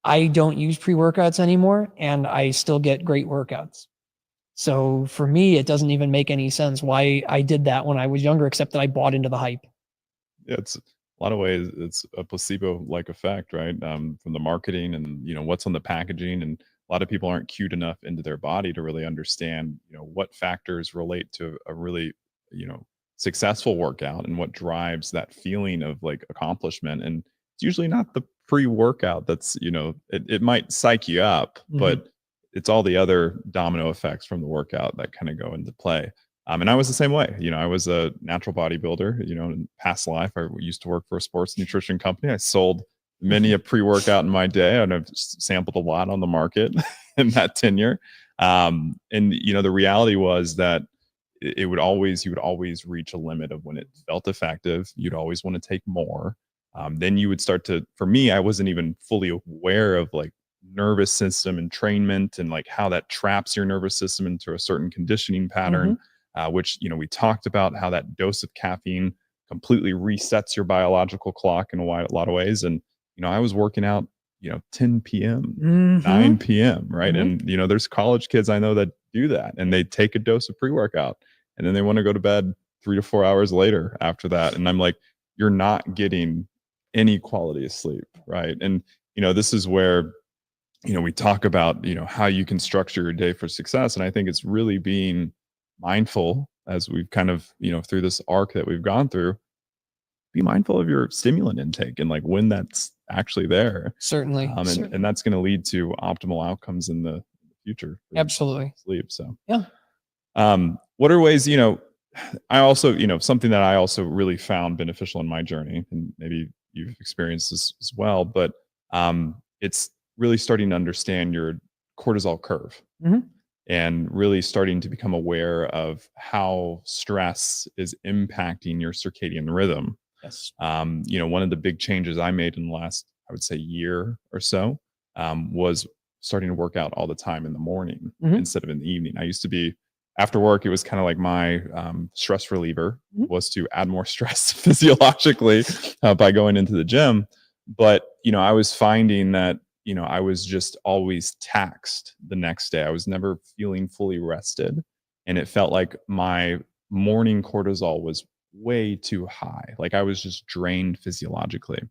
I don't use pre-workouts anymore and I still get great workouts. So for me, it doesn't even make any sense why I did that when I was younger, except that I bought into the hype. Yeah, it's a lot of ways it's a placebo-like effect, right? From the marketing and what's on the packaging, and a lot of people aren't cued enough into their body to really understand what factors relate to a really you know successful workout and what drives that feeling of like accomplishment. And it's usually not the pre-workout that's it might psych you up, but it's all the other domino effects from the workout that kind of go into play. And I was the same way. I was a natural bodybuilder. In past life, I used to work for a sports nutrition company. I sold many a pre-workout in my day, and I've sampled a lot on the market in that tenure. And the reality was that you would always reach a limit of when it felt effective. You'd always want to take more. Then you would start to. For me, I wasn't even fully aware of like nervous system entrainment and like how that traps your nervous system into a certain conditioning pattern. Which we talked about how that dose of caffeine completely resets your biological clock in a lot of ways. And I was working out 10 p.m. 9 p.m. right. And there's college kids I know that do that, and they take a dose of pre-workout and then they want to go to bed 3 to 4 hours later after that. And I'm like, you're not getting any quality of sleep, right? And this is where we talk about how you can structure your day for success. And I think it's really being mindful, as we've kind of through this arc that we've gone through, be mindful of your stimulant intake and like when that's actually there. Certainly. And that's going to lead to optimal outcomes in the future. Absolutely. Sleep. So yeah. What are ways I also something that I also really found beneficial in my journey, and maybe you've experienced this as well, but it's really starting to understand your cortisol curve. And really starting to become aware of how stress is impacting your circadian rhythm. Yes. One of the big changes I made in the last, I would say, year or so, was starting to work out all the time in the morning instead of in the evening. I used to be after work. It was kind of like my stress reliever was to add more stress physiologically by going into the gym. But I was finding that I was just always taxed the next day. I was never feeling fully rested. And it felt like my morning cortisol was way too high. Like I was just drained physiologically.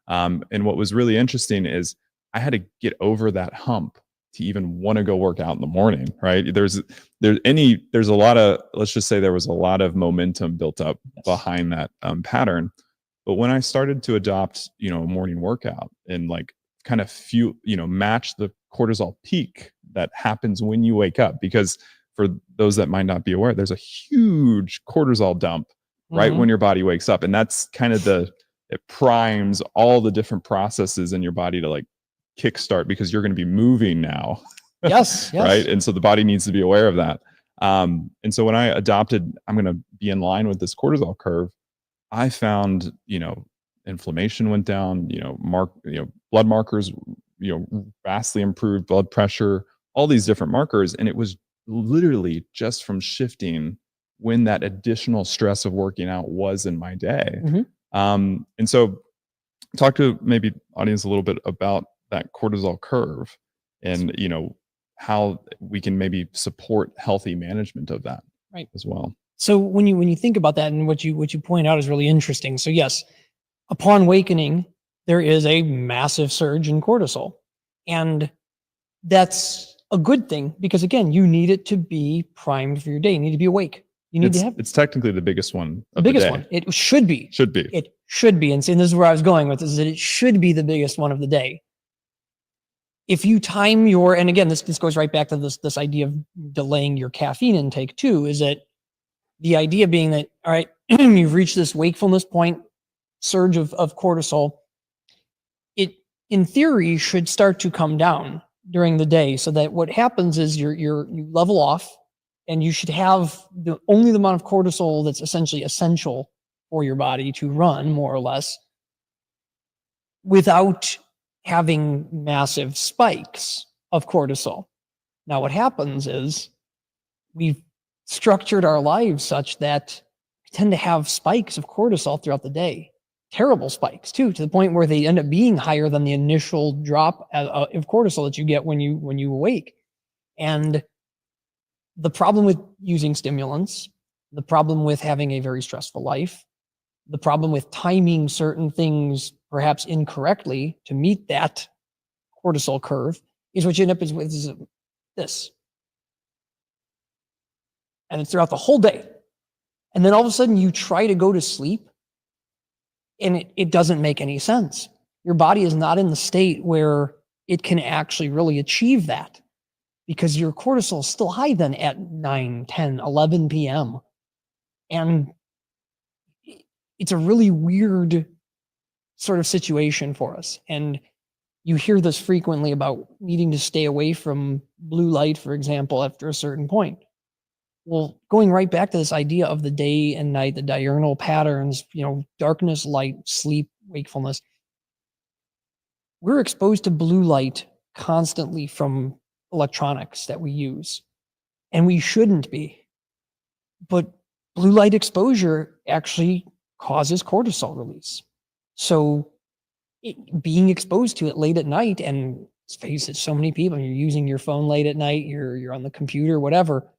And what was really interesting is I had to get over that hump to even want to go work out in the morning, right? There's a lot of, let's just say there was a lot of momentum built up behind that pattern. But when I started to adopt, a morning workout and like kind of match the cortisol peak that happens when you wake up, because for those that might not be aware, there's a huge cortisol dump right when your body wakes up, and that's kind of it primes all the different processes in your body to like kickstart, because you're going to be moving now. Yes. Right. And so the body needs to be aware of that. And so when I adopted, I'm going to be in line with this cortisol curve, I found, inflammation went down, blood markers, vastly improved, blood pressure, all these different markers. And it was literally just from shifting when that additional stress of working out was in my day. Mhm. And so talk to maybe audience a little bit about that cortisol curve and, how we can maybe support healthy management of that Right. as well. So when you think about that, and what you point out is really interesting. So yes, upon wakening, there is a massive surge in cortisol. And that's a good thing because again, you need it to be primed for your day. You need to be awake. You need to have It's technically the biggest one the of the biggest day. one. It should be. Should be. It should be. And this is where I was going with this, is that it should be the biggest one of the day. If you time your, and again, this goes right back to this idea of delaying your caffeine intake too, is that the idea being that, all right, you've reached this wakefulness point, surge of cortisol. It, in theory, should start to come down during the day, so that what happens is you level off, and you should have only the amount of cortisol that's essentially essential for your body to run, more or less, without having massive spikes of cortisol. Now, what happens is we've structured our lives such that we tend to have spikes of cortisol throughout the day. Terrible spikes too, to the point where they end up being higher than the initial drop of cortisol that you get when you awake. And the problem with using stimulants, the problem with having a very stressful life, the problem with timing certain things perhaps incorrectly to meet that cortisol curve is what you end up with is this. And it's throughout the whole day. And then all of a sudden you try to go to sleep and it doesn't make any sense. Your body is not in the state where it can actually really achieve that, because your cortisol is still high then at 9, 10, 11 p.m. And it's a really weird sort of situation for us. And you hear this frequently about needing to stay away from blue light, for example, after a certain point. Well, going right back to this idea of the day and night, the diurnal patterns, darkness, light, sleep, wakefulness. We're exposed to blue light constantly from electronics that we use, and we shouldn't be. But blue light exposure actually causes cortisol release. So being exposed to it late at night, and let's face it, so many people, you're using your phone late at night, you're on the computer, whatever,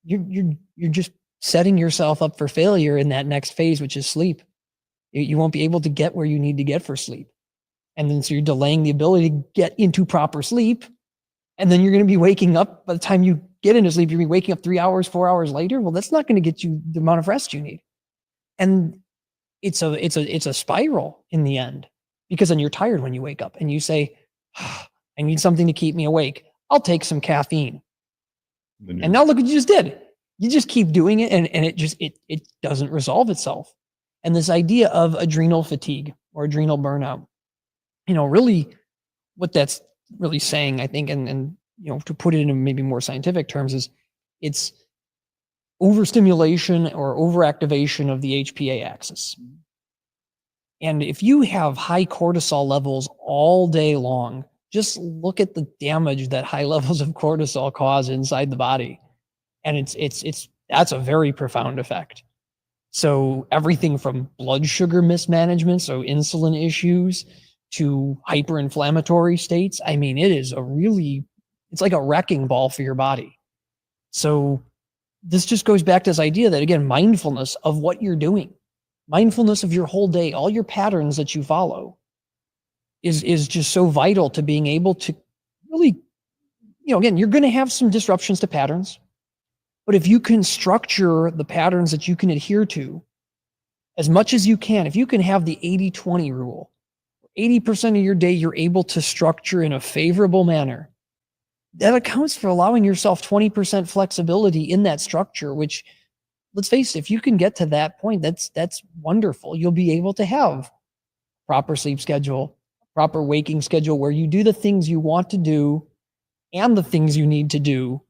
you're just setting yourself up for failure in that next phase, which is sleep. You won't be able to get where you need to get for sleep. And then so you're delaying the ability to get into proper sleep. And then you're going to be waking up by the time you get into sleep, you're going to be waking up 3 hours, 4 hours later. Well, that's not going to get you the amount of rest you need. And it's a spiral in the end, because then you're tired when you wake up and you say, I need something to keep me awake. I'll take some caffeine. And now look what you just did. You just keep doing it, and it doesn't resolve itself. And this idea of adrenal fatigue or adrenal burnout, really what that's really saying, I think, and to put it in maybe more scientific terms, is it's overstimulation or overactivation of the HPA axis. And if you have high cortisol levels all day long, just look at the damage that high levels of cortisol cause inside the body. And that's a very profound effect. So everything from blood sugar mismanagement, so insulin issues, to hyperinflammatory states. I mean, it's like a wrecking ball for your body. So this just goes back to this idea that, again, mindfulness of what you're doing, mindfulness of your whole day, all your patterns that you follow is just so vital to being able to really, again, you're going to have some disruptions to patterns, but if you can structure the patterns that you can adhere to as much as you can, if you can have the 80-20 rule, 80% of your day you're able to structure in a favorable manner, that accounts for allowing yourself 20% flexibility in that structure, which, let's face it, if you can get to that point, that's wonderful. You'll be able to have proper sleep schedule, proper waking schedule, where you do the things you want to do and the things you need to do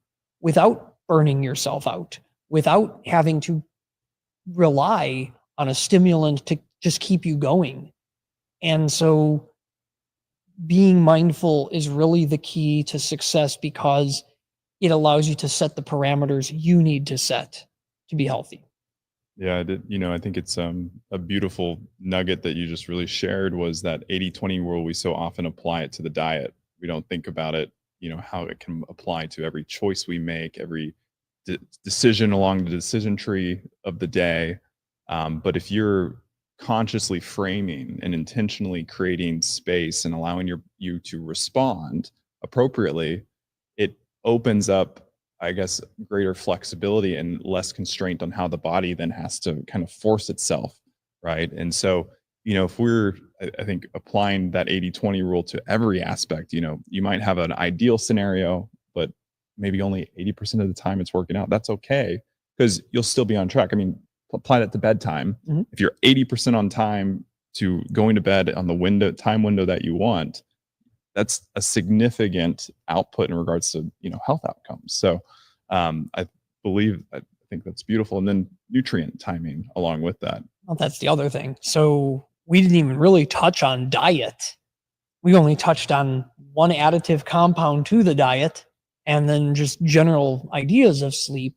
without burning yourself out, without having to rely on a stimulant to just keep you going. And so being mindful is really the key to success, because it allows you to set the parameters you need to set. to be healthy. Yeah, I did. I think it's a beautiful nugget that you just really shared was that 80/20 rule. We so often apply it to the diet. We don't think about it, how it can apply to every choice we make, every decision along the decision tree of the day. But if you're consciously framing and intentionally creating space and allowing you to respond appropriately, it opens up, I guess, greater flexibility and less constraint on how the body then has to kind of force itself, right? And so, if we're, I think, applying that 80/20 rule to every aspect, you might have an ideal scenario, but maybe only 80% of the time it's working out. That's okay because you'll still be on track. I mean, apply that to bedtime. Mhm. If you're 80% on time to going to bed on the time window that you want, that's a significant output in regards to health outcomes. So I think that's beautiful, and then nutrient timing along with that. Well, that's the other thing. So we didn't even really touch on diet. We only touched on one additive compound to the diet, and then just general ideas of sleep.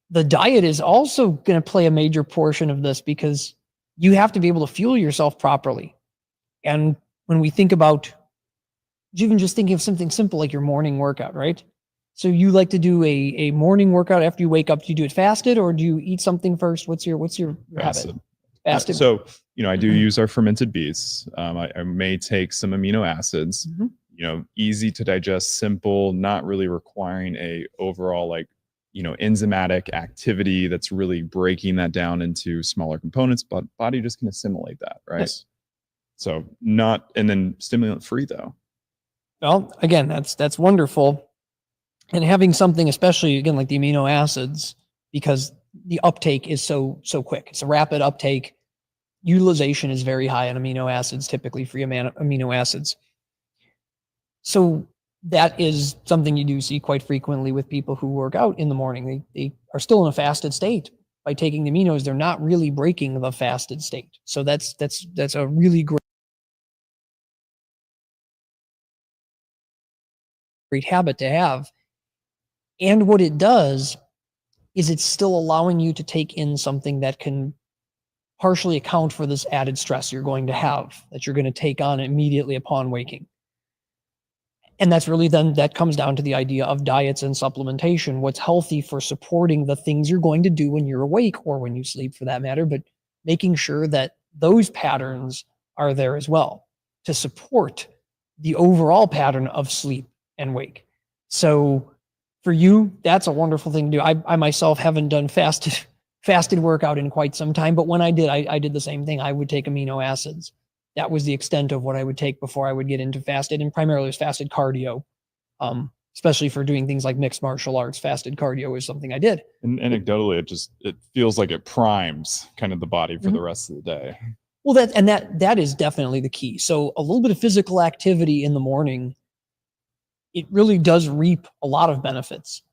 The diet is also going to play a major portion of this because you have to be able to fuel yourself properly. And when we think about even just thinking of something simple like your morning workout, right? So you like to do a morning workout after you wake up. Do you do it fasted or do you eat something first? What's your habit? Fasted. Fasted. So, I do use our fermented beets. I may take some amino acids, easy to digest, simple, not really requiring a overall enzymatic activity that's really breaking that down into smaller components, but body just can assimilate that, right? Yes. So and then stimulant free though. Well, again, that's wonderful. And having something, especially again, like the amino acids, because the uptake is so quick. It's a rapid uptake. Utilization is very high on amino acids, typically free amino acids. So that is something you do see quite frequently with people who work out in the morning. They are still in a fasted state. By taking the aminos, they're not really breaking the fasted state. So that's a really great habit to have. And what it does is it's still allowing you to take in something that can partially account for this added stress you're going to have, that you're going to take on immediately upon waking. And that's really then that comes down to the idea of diets and supplementation. What's healthy for supporting the things you're going to do when you're awake or when you sleep for that matter, but making sure that those patterns are there as well to support the overall pattern of sleep and wake. So for you, that's a wonderful thing to do. I myself haven't done fasted workout in quite some time, but when I did, I did the same thing. I would take amino acids. That was the extent of what I would take before I would get into fasted, and primarily it was fasted cardio, especially for doing things like mixed martial arts. Fasted cardio is something I did. And anecdotally, it feels like it primes kind of the body for the rest of the day. Well, that is definitely the key. So a little bit of physical activity in the morning, it really does reap a lot of benefits.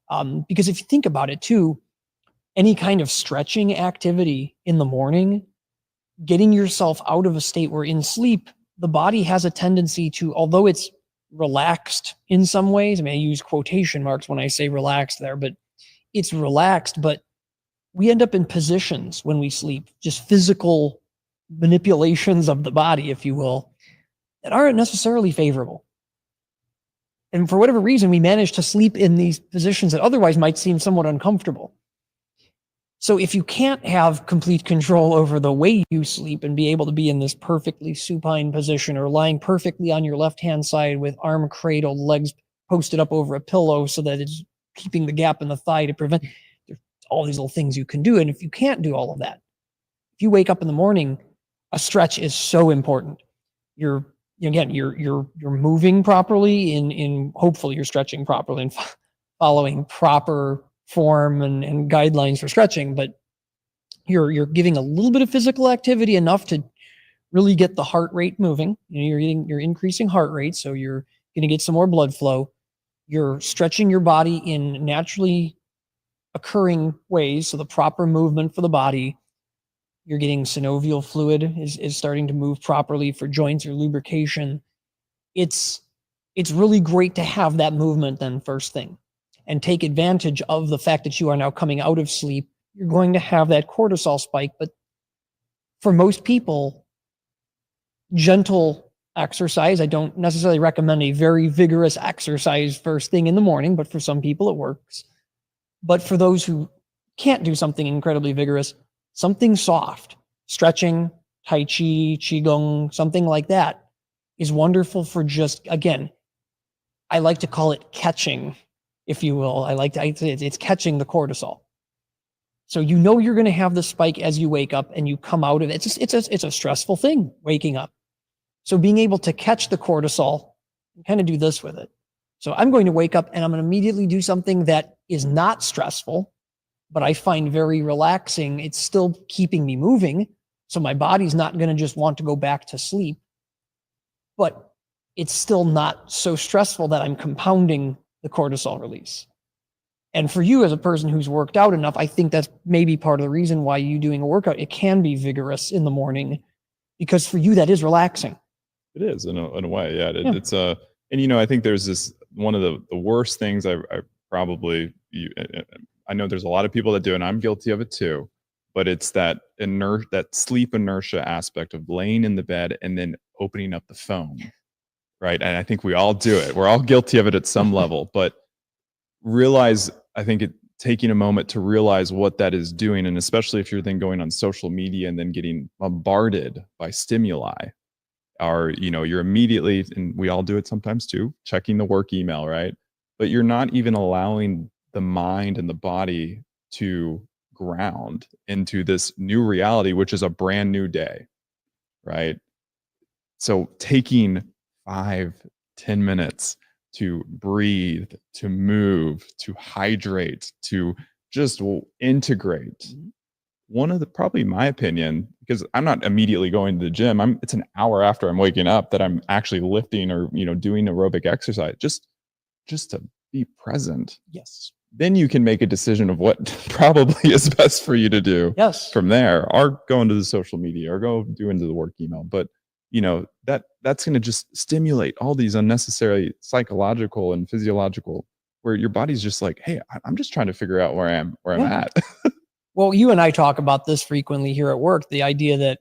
Because if you think about it too, any kind of stretching activity in the morning, getting yourself out of a state where in sleep, the body has a tendency to, although it's relaxed in some ways, I mean, I use quotation marks when I say relaxed there, but it's relaxed, but we end up in positions when we sleep, just physical manipulations of the body, if you will, that aren't necessarily favorable. And for whatever reason, we manage to sleep in these positions that otherwise might seem somewhat uncomfortable. So if you can't have complete control over the way you sleep and be able to be in this perfectly supine position or lying perfectly on your left-hand side with arm cradled, legs posted up over a pillow so that it's keeping the gap in the thigh to prevent, there's all these little things you can do. And if you can't do all of that, if you wake up in the morning, a stretch is so important. You're moving properly in hopefully you're stretching properly and following proper form and guidelines for stretching, but you're giving a little bit of physical activity enough to really get the heart rate moving. You're increasing heart rate, so you're going to get some more blood flow. You're stretching your body in naturally occurring ways, so the proper movement for the body. You're getting synovial fluid is starting to move properly for joints or lubrication. It's really great to have that movement then first thing. and take advantage of the fact that you are now coming out of sleep, you're going to have that cortisol spike. But for most people, gentle exercise, I don't necessarily recommend a very vigorous exercise first thing in the morning, but for some people it works. But for those who can't do something incredibly vigorous, something soft, stretching, Tai Chi, Qigong, something like that is wonderful for just, again, I like to call it catching, if you will. It's catching the cortisol. So you know you're going to have the spike as you wake up and you come out of it. It's a stressful thing, waking up. So being able to catch the cortisol and kind of do this with it. So I'm going to wake up and I'm going to immediately do something that is not stressful, but I find very relaxing. It's still keeping me moving. So my body's not going to just want to go back to sleep, but it's still not so stressful that I'm compounding the cortisol release. And for you as a person who's worked out enough, I think that's maybe part of the reason why you doing a workout, it can be vigorous in the morning, because for you that is relaxing. It is in a way. Yeah. It's and I think there's this, one of the worst things I probably, I know there's a lot of people that do, and I'm guilty of it too, but it's that that sleep inertia aspect of laying in the bed and then opening up the phone. Right. And I think we all do it. We're all guilty of it at some level, but I think taking a moment to realize what that is doing. And especially if you're then going on social media and then getting bombarded by stimuli, or, you're immediately, and we all do it sometimes too, checking the work email, right? But you're not even allowing the mind and the body to ground into this new reality, which is a brand new day, right? So taking 5-10 minutes to breathe, to move, to hydrate, to just integrate. One of the, probably my opinion, because I'm not immediately going to the gym, it's an hour after I'm waking up that I'm actually lifting or doing aerobic exercise, just to be present. Yes. Then you can make a decision of what probably is best for you to do. Yes. From there, or go into the social media or go do into the work email. But that's going to just stimulate all these unnecessary psychological and physiological, where your body's just like, hey, I'm just trying to figure out where I'm at. Well, you and I talk about this frequently here at work, the idea that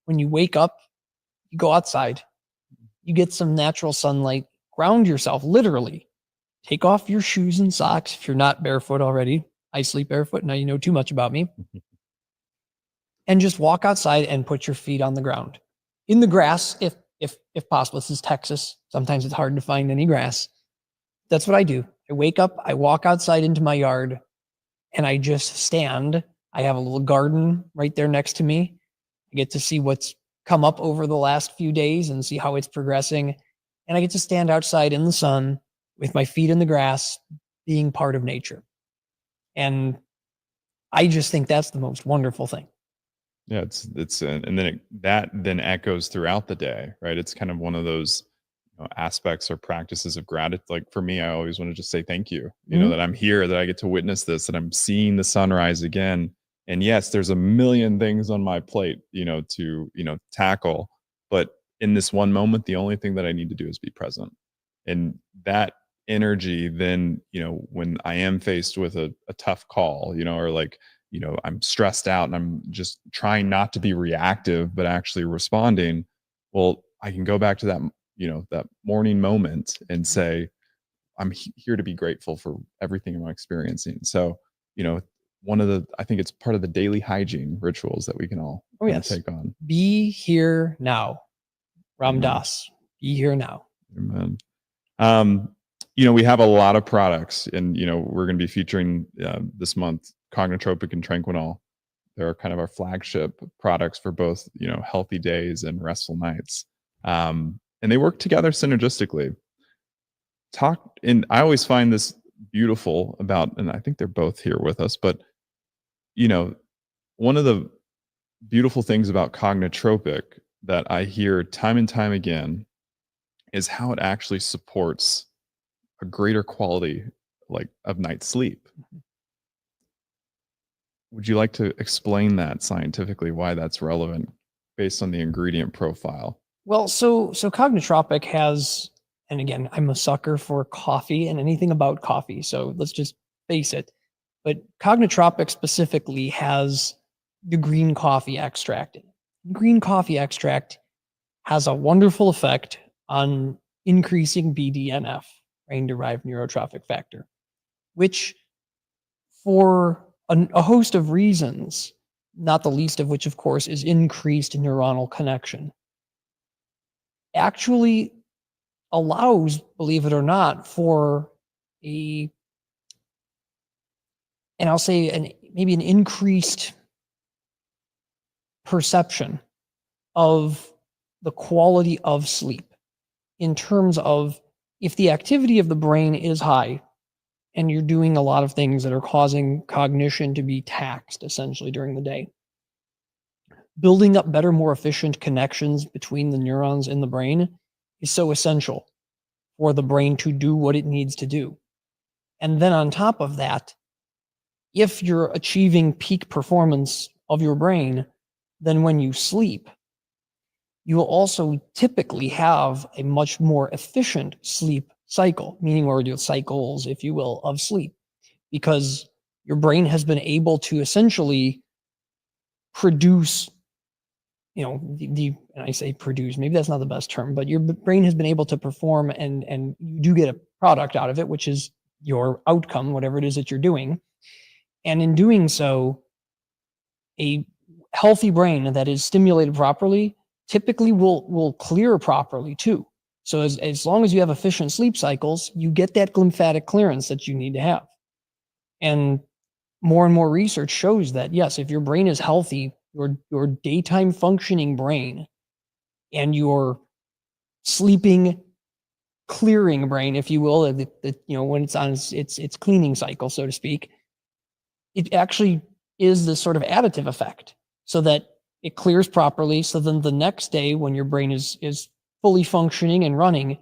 when you wake up, you go outside, you get some natural sunlight, ground yourself, literally. Take off your shoes and socks if you're not barefoot already. I sleep barefoot. Now you know too much about me. And just walk outside and put your feet on the ground. In the grass, if possible. This is Texas. Sometimes it's hard to find any grass. That's what I do. I wake up, I walk outside into my yard, and I just stand. I have a little garden right there next to me. I get to see what's come up over the last few days and see how it's progressing. And I get to stand outside in the sun with my feet in the grass, being part of nature. And I just think that's the most wonderful thing. Yeah, and then that then echoes throughout the day, right? It's kind of one of those aspects or practices of gratitude. Like for me, I always want to just say thank you, that I'm here, that I get to witness this, that I'm seeing the sunrise again. And yes, there's a million things on my plate, to tackle, but in this one moment, the only thing that I need to do is be present. And that energy, then, when I am faced with a tough call, or like, I'm stressed out and I'm just trying not to be reactive, but actually responding. Well, I can go back to that, that morning moment and say, I'm here to be grateful for everything I'm experiencing. So, I think it's part of the daily hygiene rituals that we can all take on. Be here now. Ram Dass, be here now. Amen. We have a lot of products, and we're going to be featuring this month Cognotropic and Tranquinol. They're kind of our flagship products for both healthy days and restful nights, and they work together synergistically. And I always find this beautiful about, and I think they're both here with us, but one of the beautiful things about Cognotropic that I hear time and time again is how it actually supports a greater quality of night sleep. Would you like to explain that scientifically, why that's relevant based on the ingredient profile? Well, so Cognotropic has and again, I'm a sucker for coffee and anything about coffee, so let's just face it. But Cognotropic specifically has the green coffee extract in it. Green coffee extract has a wonderful effect on increasing BDNF, brain-derived neurotrophic factor, which for a host of reasons, not the least of which, of course, is increased neuronal connection, actually allows, believe it or not, for and I'll say maybe an increased perception of the quality of sleep, in terms of if the activity of the brain is high and you're doing a lot of things that are causing cognition to be taxed essentially during the day, building up better, more efficient connections between the neurons in the brain is so essential for the brain to do what it needs to do. And then on top of that, if you're achieving peak performance of your brain, then when you sleep, you will also typically have a much more efficient sleep cycle, meaning or your cycles, if you will, of sleep, because your brain has been able to essentially produce, and I say produce, maybe that's not the best term, but your brain has been able to perform and you do get a product out of it, which is your outcome, whatever it is that you're doing. And in doing so, a healthy brain that is stimulated properly typically will clear properly too. So as long as you have efficient sleep cycles, you get that lymphatic clearance that you need to have. And more research shows that, yes, if your brain is healthy, your daytime functioning brain and your sleeping clearing brain, if you will, when it's on its cleaning cycle, so to speak, it actually is this sort of additive effect, so that it clears properly. So then the next day when your brain is fully functioning and running,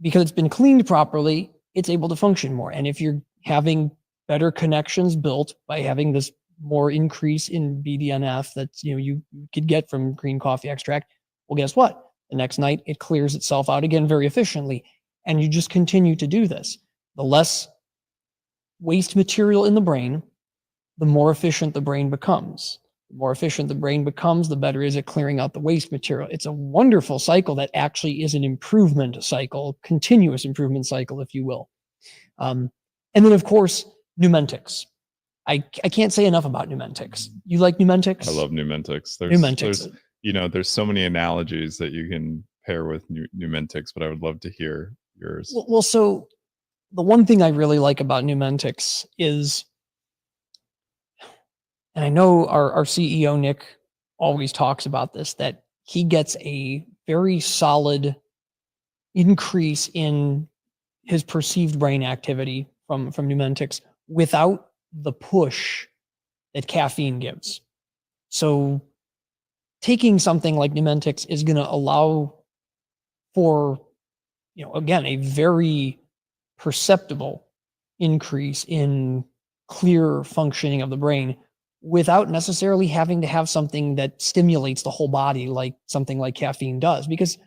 because it's been cleaned properly, it's able to function more. And if you're having better connections built by having this more increase in BDNF that you could get from green coffee extract, well, guess what? The next night it clears itself out again very efficiently. And you just continue to do this. The less waste material in the brain, the more efficient the brain becomes. The more efficient the brain becomes, the better is it clearing out the waste material. It's a wonderful cycle that actually is an improvement cycle, continuous improvement cycle, if you will. And then, of course, Numentics. I can't say enough about Numentics. You like Numentics? I love Numentics. There's so many analogies that you can pair with Numentics, but I would love to hear yours. Well, so the one thing I really like about Numentics is, and I know our CEO, Nick, always talks about this, that he gets a very solid increase in his perceived brain activity from Numentics without the push that caffeine gives. So taking something like Numentics is going to allow for, again, a very perceptible increase in clear functioning of the brain without necessarily having to have something that stimulates the whole body like something like caffeine does, because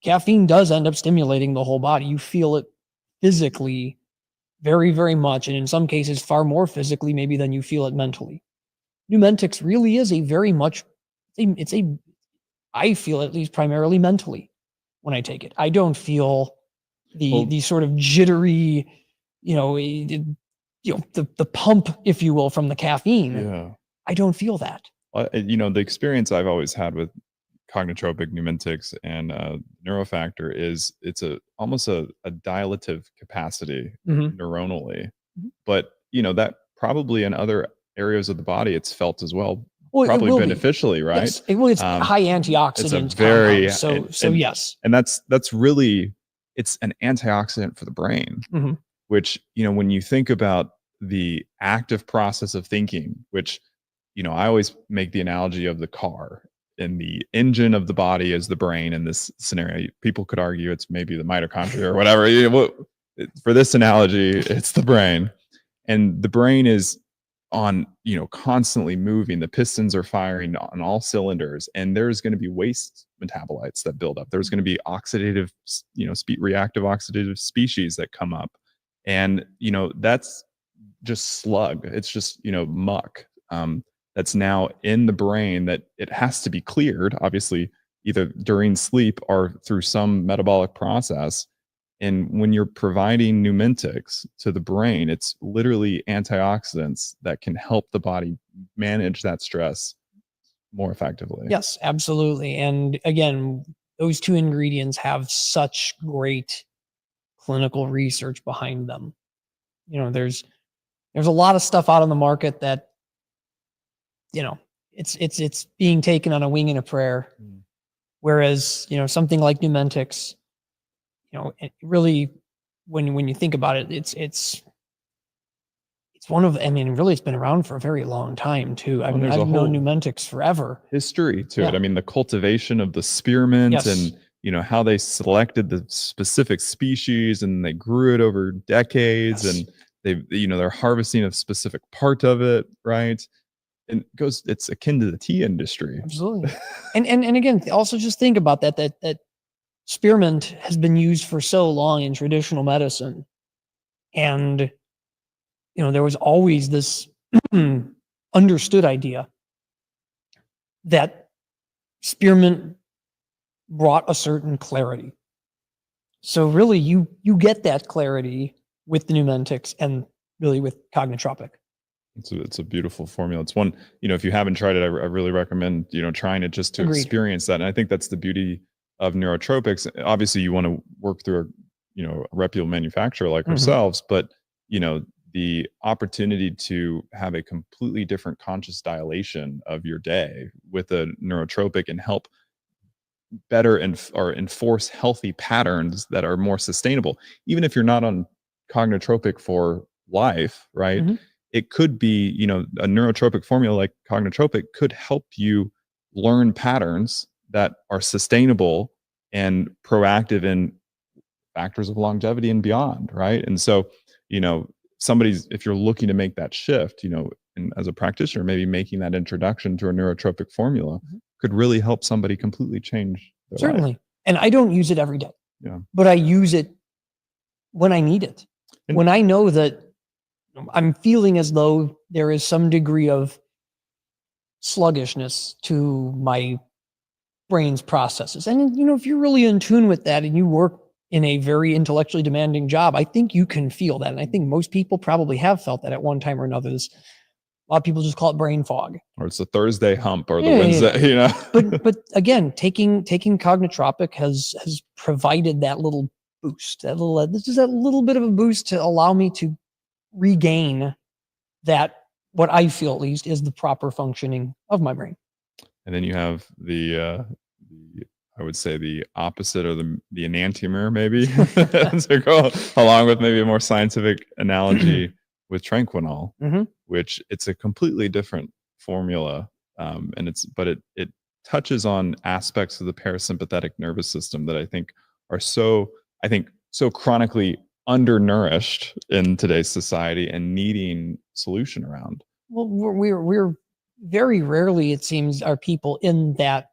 caffeine does end up stimulating the whole body. You feel it physically very, very much, and in some cases far more physically maybe than you feel it mentally. Numentics really is I feel at least primarily mentally when I take it. I don't feel the sort of jittery, the pump, if you will, from the caffeine. Yeah. I don't feel that. The experience I've always had with Cognotropic, Numentics, and Neurofactor is it's almost a dilative capacity neuronally. Mm-hmm. But that probably in other areas of the body it's felt as well. Probably beneficially, right? Yes. It's high antioxidant. It's a very yes. And that's really, it's an antioxidant for the brain. Mm-hmm. Which, when you think about the active process of thinking, which, I always make the analogy of the car, and the engine of the body is the brain in this scenario. People could argue it's maybe the mitochondria or whatever. For this analogy, it's the brain. And the brain is on, constantly moving. The pistons are firing on all cylinders, and there's going to be waste metabolites that build up. There's going to be oxidative, reactive oxidative species that come up. And, that's just slug. It's just, muck. That's now in the brain that it has to be cleared, obviously, either during sleep or through some metabolic process. And when you're providing Numentics to the brain, it's literally antioxidants that can help the body manage that stress more effectively. Yes, absolutely. And again, those two ingredients have such great clinical research behind them. There's a lot of stuff out on the market that, it's being taken on a wing and a prayer. Whereas, something like Numentics, it really, when you think about it, it's one of, really, it's been around for a very long time too. I've known Numentics forever. History to it. I mean, the cultivation of the spearmint and, how they selected the specific species and they grew it over decades, and they're harvesting a specific part of it, right? And it's akin to the tea industry. Absolutely. and again, also just think about that spearmint has been used for so long in traditional medicine. And, there was always this understood idea that spearmint brought a certain clarity. So really you get that clarity with the Numentics and really with Cognotropic. It's a beautiful formula. It's one, if you haven't tried it, I really recommend, trying it just to experience that. And I think that's the beauty of neurotropics. Obviously you want to work through a reputable manufacturer like ourselves, but, the opportunity to have a completely different conscious dilation of your day with a neurotropic and help better or enforce healthy patterns that are more sustainable. Even if you're not on Cognotropic for life, right? It could be, a neurotropic formula like Cognotropic could help you learn patterns that are sustainable and proactive in factors of longevity and beyond, right? And so, if you're looking to make that shift, and as a practitioner, maybe making that introduction to a neurotropic formula could really help somebody completely change their Certainly. life. And I don't use it every day. Yeah. But I use it when I need it. And when I know that I'm feeling as though there is some degree of sluggishness to my brain's processes. And, if you're really in tune with that and you work in a very intellectually demanding job, I think you can feel that. And I think most people probably have felt that at one time or another. A lot of people just call it brain fog. Or it's the Thursday hump or the Wednesday, But again, taking Cognotropic has provided that little boost, that little bit of a boost to allow me to regain that, what I feel at least is the proper functioning of my brain. And then you have the I would say the opposite, or the enantiomer, maybe, to go along with maybe a more scientific analogy with Tranquinol, which it's a completely different formula, and it touches on aspects of the parasympathetic nervous system that I think are so chronically undernourished in today's society and needing solution around. Well, we're very rarely, it seems, are people in that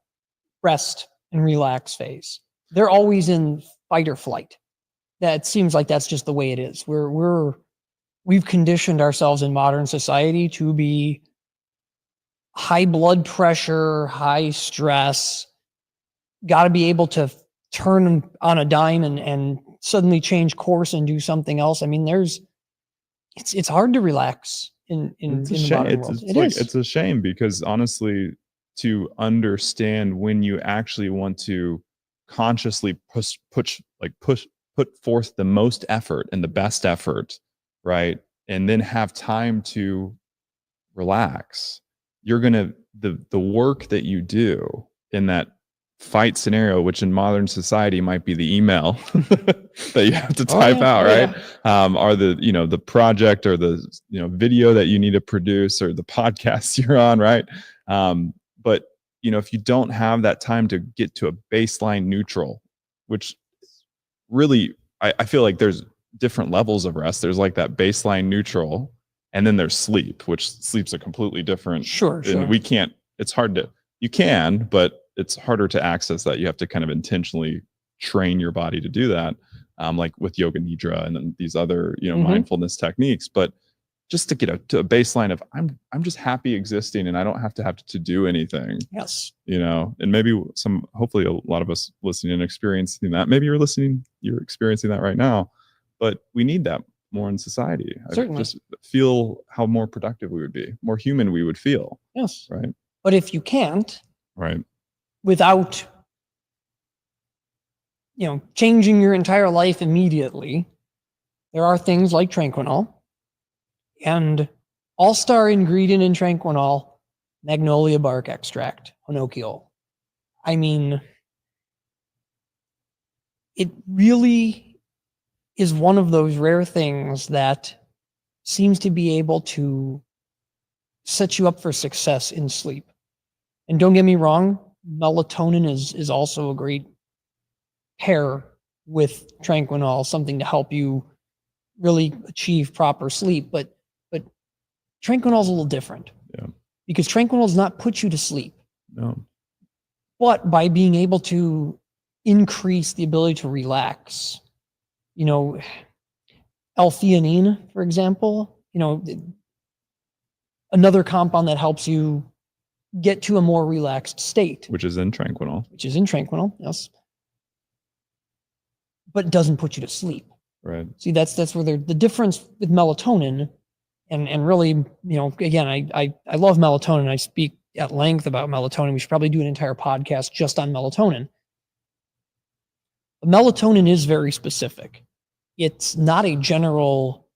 rest and relax phase. They're always in fight or flight. That seems like that's just the way it is. We've conditioned ourselves in modern society to be high blood pressure, high stress, got to be able to turn on a dime and suddenly change course and do something else. I mean, it's hard to relax in the modern world. It's a shame, because honestly, to understand when you actually want to consciously put forth the most effort and the best effort, right? And then have time to relax. You're going to, the work that you do in that fight scenario, which in modern society might be the email that you have to type out, right? Or the project, or the, video that you need to produce, or the podcast you're on, right? But, if you don't have that time to get to a baseline neutral, which really, I feel like there's different levels of rest. There's like that baseline neutral, And then there's sleep, which sleep's a completely different. Sure. And we can't. It's hard to. You can, but it's harder to access that. You have to kind of intentionally train your body to do that, like with yoga nidra and then these other mindfulness techniques. But just to get to a baseline of I'm just happy existing and I don't have to do anything. Yes. And maybe hopefully a lot of us listening and experiencing that. Maybe you're experiencing that right now, but we need that more in society. Certainly. I just feel how more productive we would be, more human we would feel. Yes. Right. But if you can't, right, without changing your entire life immediately, there are things like Tranquinol. And all-star ingredient in Tranquinol, magnolia bark extract, honocchiol. I mean, it really is one of those rare things that seems to be able to set you up for success in sleep. And don't get me wrong, melatonin is also a great pair with Tranquinol, something to help you really achieve proper sleep. But Tranquinol is a little different. Yeah. Because Tranquinol does not put you to sleep. No. But by being able to increase the ability to relax, L-theanine, for example, another compound that helps you get to a more relaxed state. Which is in Tranquinol. Yes. But doesn't put you to sleep. Right. See, that's where the difference with melatonin. And really, again, I love melatonin. I speak at length about melatonin. We should probably do an entire podcast just on melatonin. But melatonin is very specific. It's not a general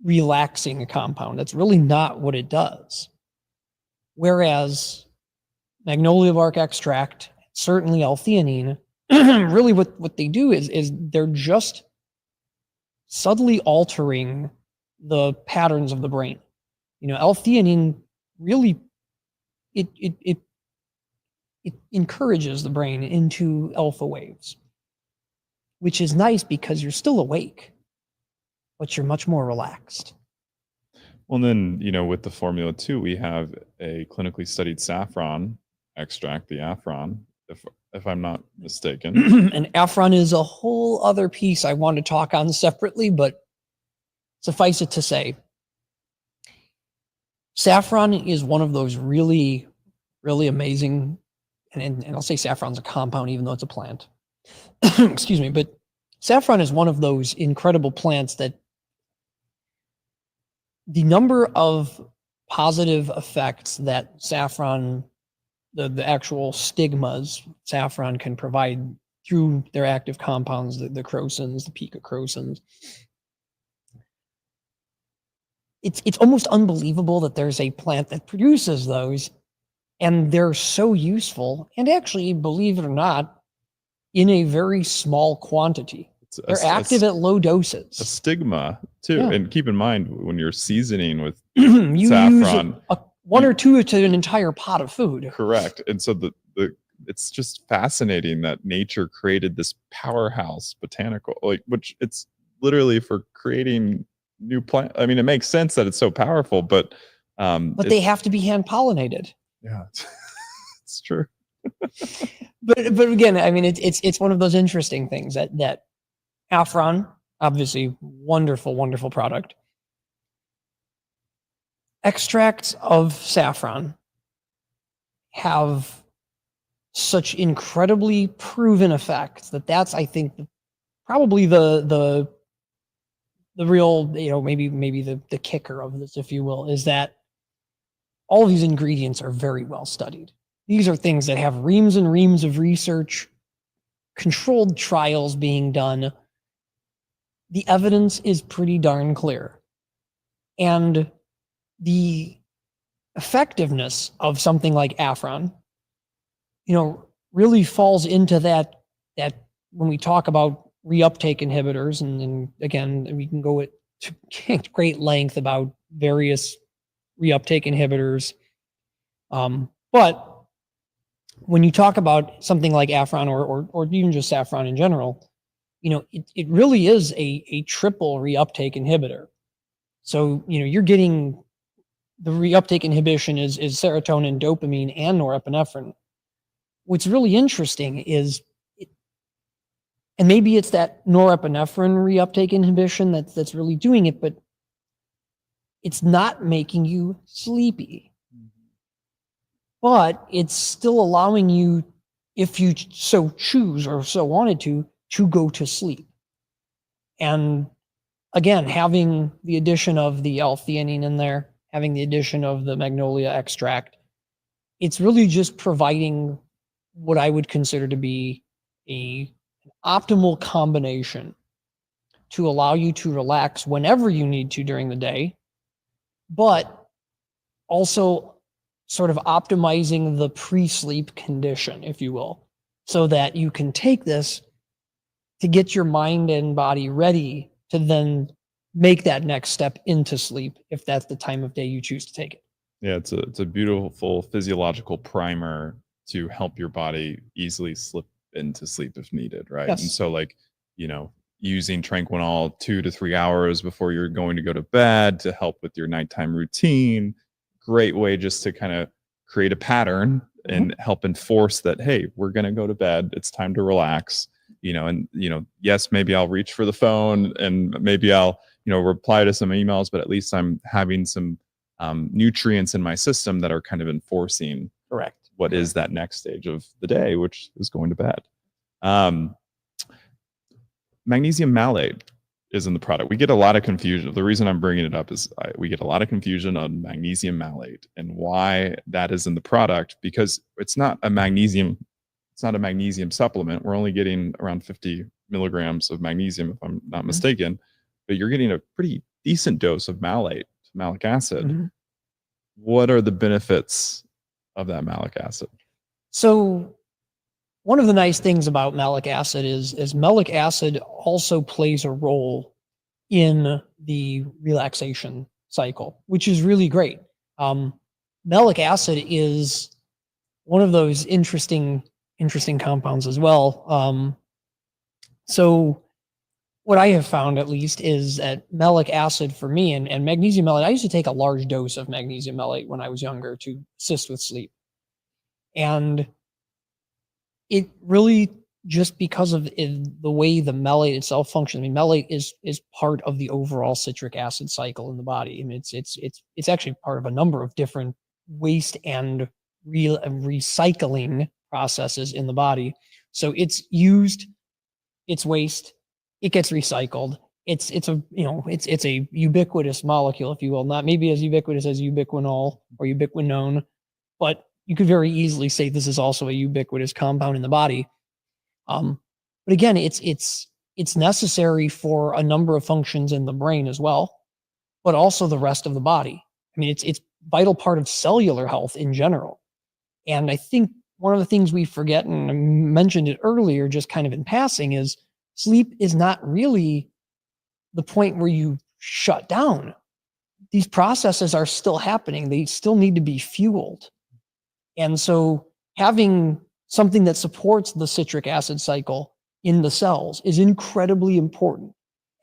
relaxing compound. That's really not what it does. Whereas magnolia bark extract, certainly L-theanine, really what they do is they're just subtly altering the patterns of the brain. L-theanine really it encourages the brain into alpha waves, which is nice because you're still awake, but you're much more relaxed. Well, then, with the formula too, we have a clinically studied saffron extract, the Afron, if I'm not mistaken. And Afron is a whole other piece I want to talk on separately, but suffice it to say, saffron is one of those really, really amazing, and I'll say saffron's a compound even though it's a plant. Excuse me, but saffron is one of those incredible plants that the number of positive effects that saffron, the actual stigmas saffron can provide through their active compounds, the crocins, the picocrocins. It's almost unbelievable that there's a plant that produces those, and they're so useful, and actually, believe it or not, in a very small quantity. They're active at low doses. A stigma too. Yeah. And keep in mind when you're seasoning with you saffron, use one or two to an entire pot of food. Correct. And so it's just fascinating that nature created this powerhouse botanical, which it's literally for creating new plant. I mean, it makes sense that it's so powerful, but they have to be hand pollinated. Yeah, it's true. but again, I mean, it's one of those interesting things that Afron, obviously wonderful, wonderful product. Extracts of saffron have such incredibly proven effects that's, I think, probably the real, maybe the kicker of this, if you will, is that all of these ingredients are very well studied. These are things that have reams and reams of research, controlled trials being done. The evidence is pretty darn clear. And the effectiveness of something like Afron, really falls into that when we talk about reuptake inhibitors, and again, we can go to great length about various reuptake inhibitors. But when you talk about something like Afron or even just saffron in general, it really is a triple reuptake inhibitor. So, you're getting the reuptake inhibition is serotonin, dopamine, and norepinephrine. What's really interesting is, and maybe it's that norepinephrine reuptake inhibition that's really doing it, but it's not making you sleepy. But it's still allowing you, if you so choose or so wanted to go to sleep. And again, having the addition of the L-theanine in there, having the addition of the magnolia extract, it's really just providing what I would consider to be an optimal combination to allow you to relax whenever you need to during the day, but also sort of optimizing the pre-sleep condition, if you will, so that you can take this to get your mind and body ready to then make that next step into sleep if that's the time of day you choose to take it. Yeah, it's a beautiful physiological primer to help your body easily slip into sleep if needed, right? And Yes. so, like, you know, using Tranquinol 2 to 3 hours before you're going to go to bed to help with your nighttime routine. Great way just to kind of create a pattern and help enforce that, hey, we're going to go to bed. It's time to relax. And yes, maybe I'll reach for the phone and maybe I'll, reply to some emails, but at least I'm having some nutrients in my system that are kind of enforcing Correct. what is that next stage of the day, which is going to bed. Um, Magnesium malate is in the product. We get a lot of confusion. The reason I'm bringing it up is we get a lot of confusion on magnesium malate and why that is in the product, because it's not a magnesium supplement. We're only getting around 50 milligrams of magnesium, if I'm not mistaken, but you're getting a pretty decent dose of malic acid. What are the benefits of that malic acid? So one of the nice things about malic acid is malic acid also plays a role in the relaxation cycle, which is really great. Malic acid is one of those interesting compounds as well. So what I have found, at least, is that malic acid for me and magnesium malate, I used to take a large dose of magnesium malate when I was younger to assist with sleep. And it really, just because of the way the malate itself functions. I mean, malate is part of the overall citric acid cycle in the body. I mean, it's actually part of a number of different waste and recycling processes in the body. So it's used, it's waste, it gets recycled. It's a ubiquitous molecule, if you will, not maybe as ubiquitous as ubiquinol or ubiquinone, but you could very easily say this is also a ubiquitous compound in the body. But again, it's necessary for a number of functions in the brain as well, but also the rest of the body. I mean, it's vital part of cellular health in general. And I think one of the things we forget, and I mentioned it earlier, just kind of in passing, is sleep is not really the point where you shut down. These processes are still happening. They still need to be fueled. And so having something that supports the citric acid cycle in the cells is incredibly important.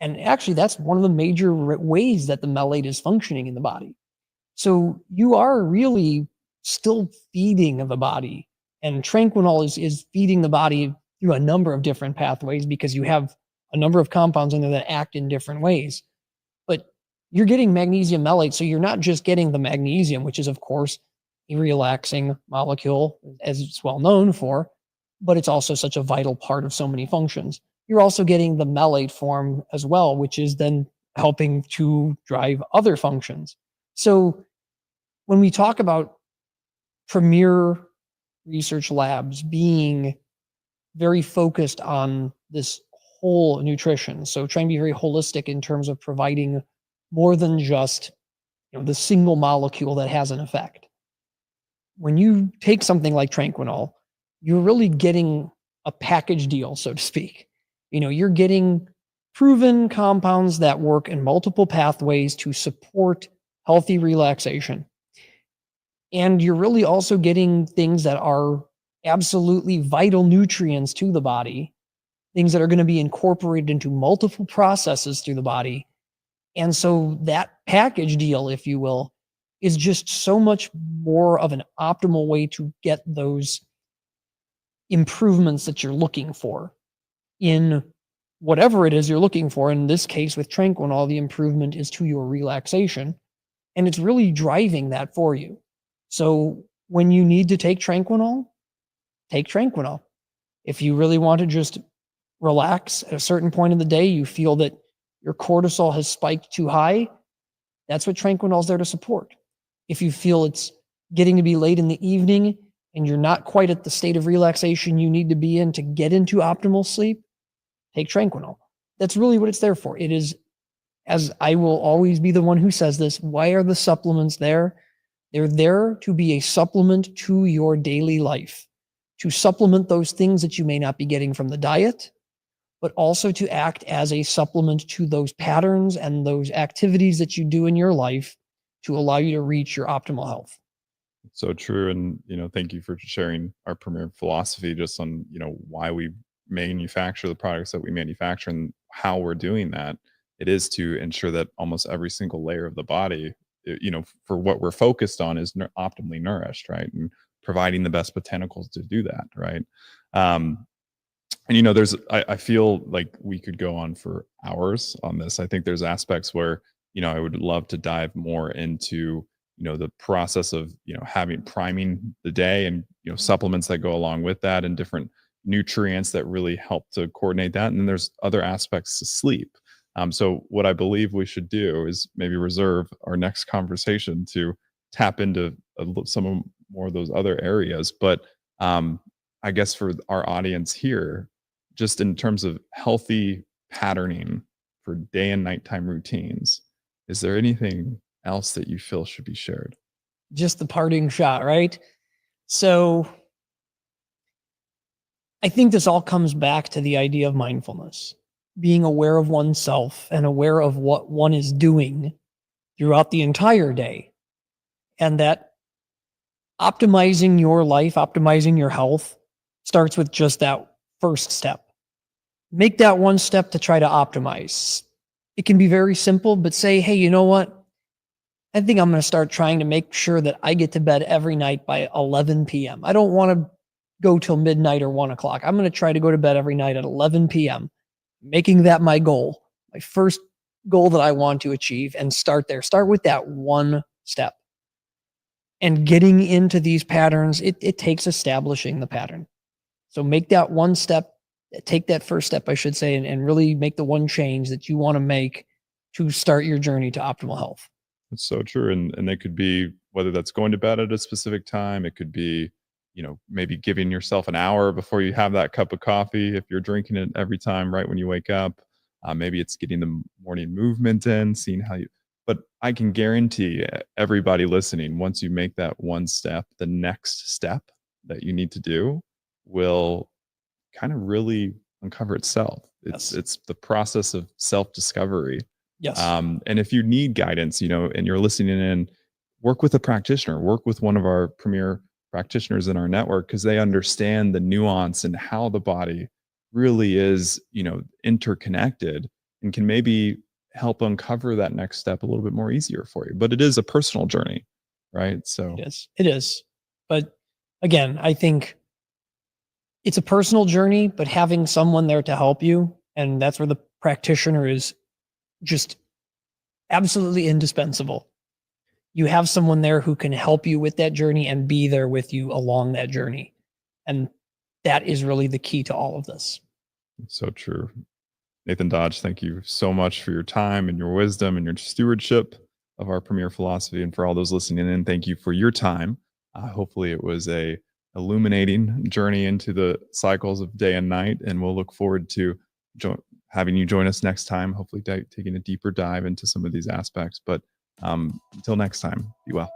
And actually, that's one of the major ways that the malate is functioning in the body. So you are really still feeding the body. And Tranquinol is feeding the body through a number of different pathways, because you have a number of compounds in there that act in different ways. But you're getting magnesium malate, so you're not just getting the magnesium, which is, of course, a relaxing molecule, as it's well known for, but it's also such a vital part of so many functions. You're also getting the malate form as well, which is then helping to drive other functions. So when we talk about premier research labs being very focused on this whole nutrition, so trying to be very holistic in terms of providing more than just the single molecule that has an effect. When you take something like Tranquinol, you're really getting a package deal, so to speak. You're getting proven compounds that work in multiple pathways to support healthy relaxation. And you're really also getting things that are absolutely vital nutrients to the body, things that are going to be incorporated into multiple processes through the body And so that package deal, if you will, is just so much more of an optimal way to get those improvements that you're looking for in whatever it is you're looking for. In this case, with Tranquinol, the improvement is to your relaxation, and it's really driving that for you. So when you need to take Tranquinol, take Tranquinol. If you really want to just relax at a certain point in the day, you feel that your cortisol has spiked too high, that's what Tranquinol is there to support. If you feel it's getting to be late in the evening and you're not quite at the state of relaxation you need to be in to get into optimal sleep, take Tranquinol. That's really what it's there for. It is, as I will always be the one who says this, why are the supplements there? They're there to be a supplement to your daily life, to supplement those things that you may not be getting from the diet, but also to act as a supplement to those patterns and those activities that you do in your life to allow you to reach your optimal health. So true. And, thank you for sharing our premier philosophy just on, why we manufacture the products that we manufacture and how we're doing that. It is to ensure that almost every single layer of the body, for what we're focused on is optimally nourished, right? And providing the best botanicals to do that, right? And I feel like we could go on for hours on this. I think there's aspects where, I would love to dive more into, the process of, having priming the day and, supplements that go along with that and different nutrients that really help to coordinate that. And then there's other aspects to sleep. So what I believe we should do is maybe reserve our next conversation to tap into some more of those other areas. But I guess for our audience here, just in terms of healthy patterning for day and nighttime routines, is there anything else that you feel should be shared? Just the parting shot, right? So I think this all comes back to the idea of mindfulness, being aware of oneself and aware of what one is doing throughout the entire day. And that optimizing your life, optimizing your health starts with just that first step. Make that one step to try to optimize. It can be very simple, but say, hey, you know what? I think I'm going to start trying to make sure that I get to bed every night by 11 p.m. I don't want to go till midnight or 1 o'clock. I'm going to try to go to bed every night at 11 p.m., making that my goal, my first goal that I want to achieve, and start there. Start with that one step. And getting into these patterns, it takes establishing the pattern. So make that one step, take that first step, I should say, and really make the one change that you want to make to start your journey to optimal health. It's so true. And they could be, whether that's going to bed at a specific time, it could be, maybe giving yourself an hour before you have that cup of coffee. If you're drinking it every time, right when you wake up, maybe it's getting the morning movement in, seeing how you, but I can guarantee everybody listening, once you make that one step, the next step that you need to do will kind of really uncover itself. It's the process of self-discovery. Yes. And if you need guidance, and you're listening in, work with a practitioner, work with one of our premier practitioners in our network, because they understand the nuance and how the body really is, interconnected, and can maybe help uncover that next step a little bit more easier for you. But it is a personal journey, right? So It is. But again, I think it's a personal journey, but having someone there to help you, and that's where the practitioner is just absolutely indispensable. You have someone there who can help you with that journey and be there with you along that journey. And that is really the key to all of this. So true. Nathan Dodge, thank you so much for your time and your wisdom and your stewardship of our premier philosophy. And for all those listening in, thank you for your time. Hopefully it was a illuminating journey into the cycles of day and night. And we'll look forward to having you join us next time, hopefully taking a deeper dive into some of these aspects. But until next time, be well.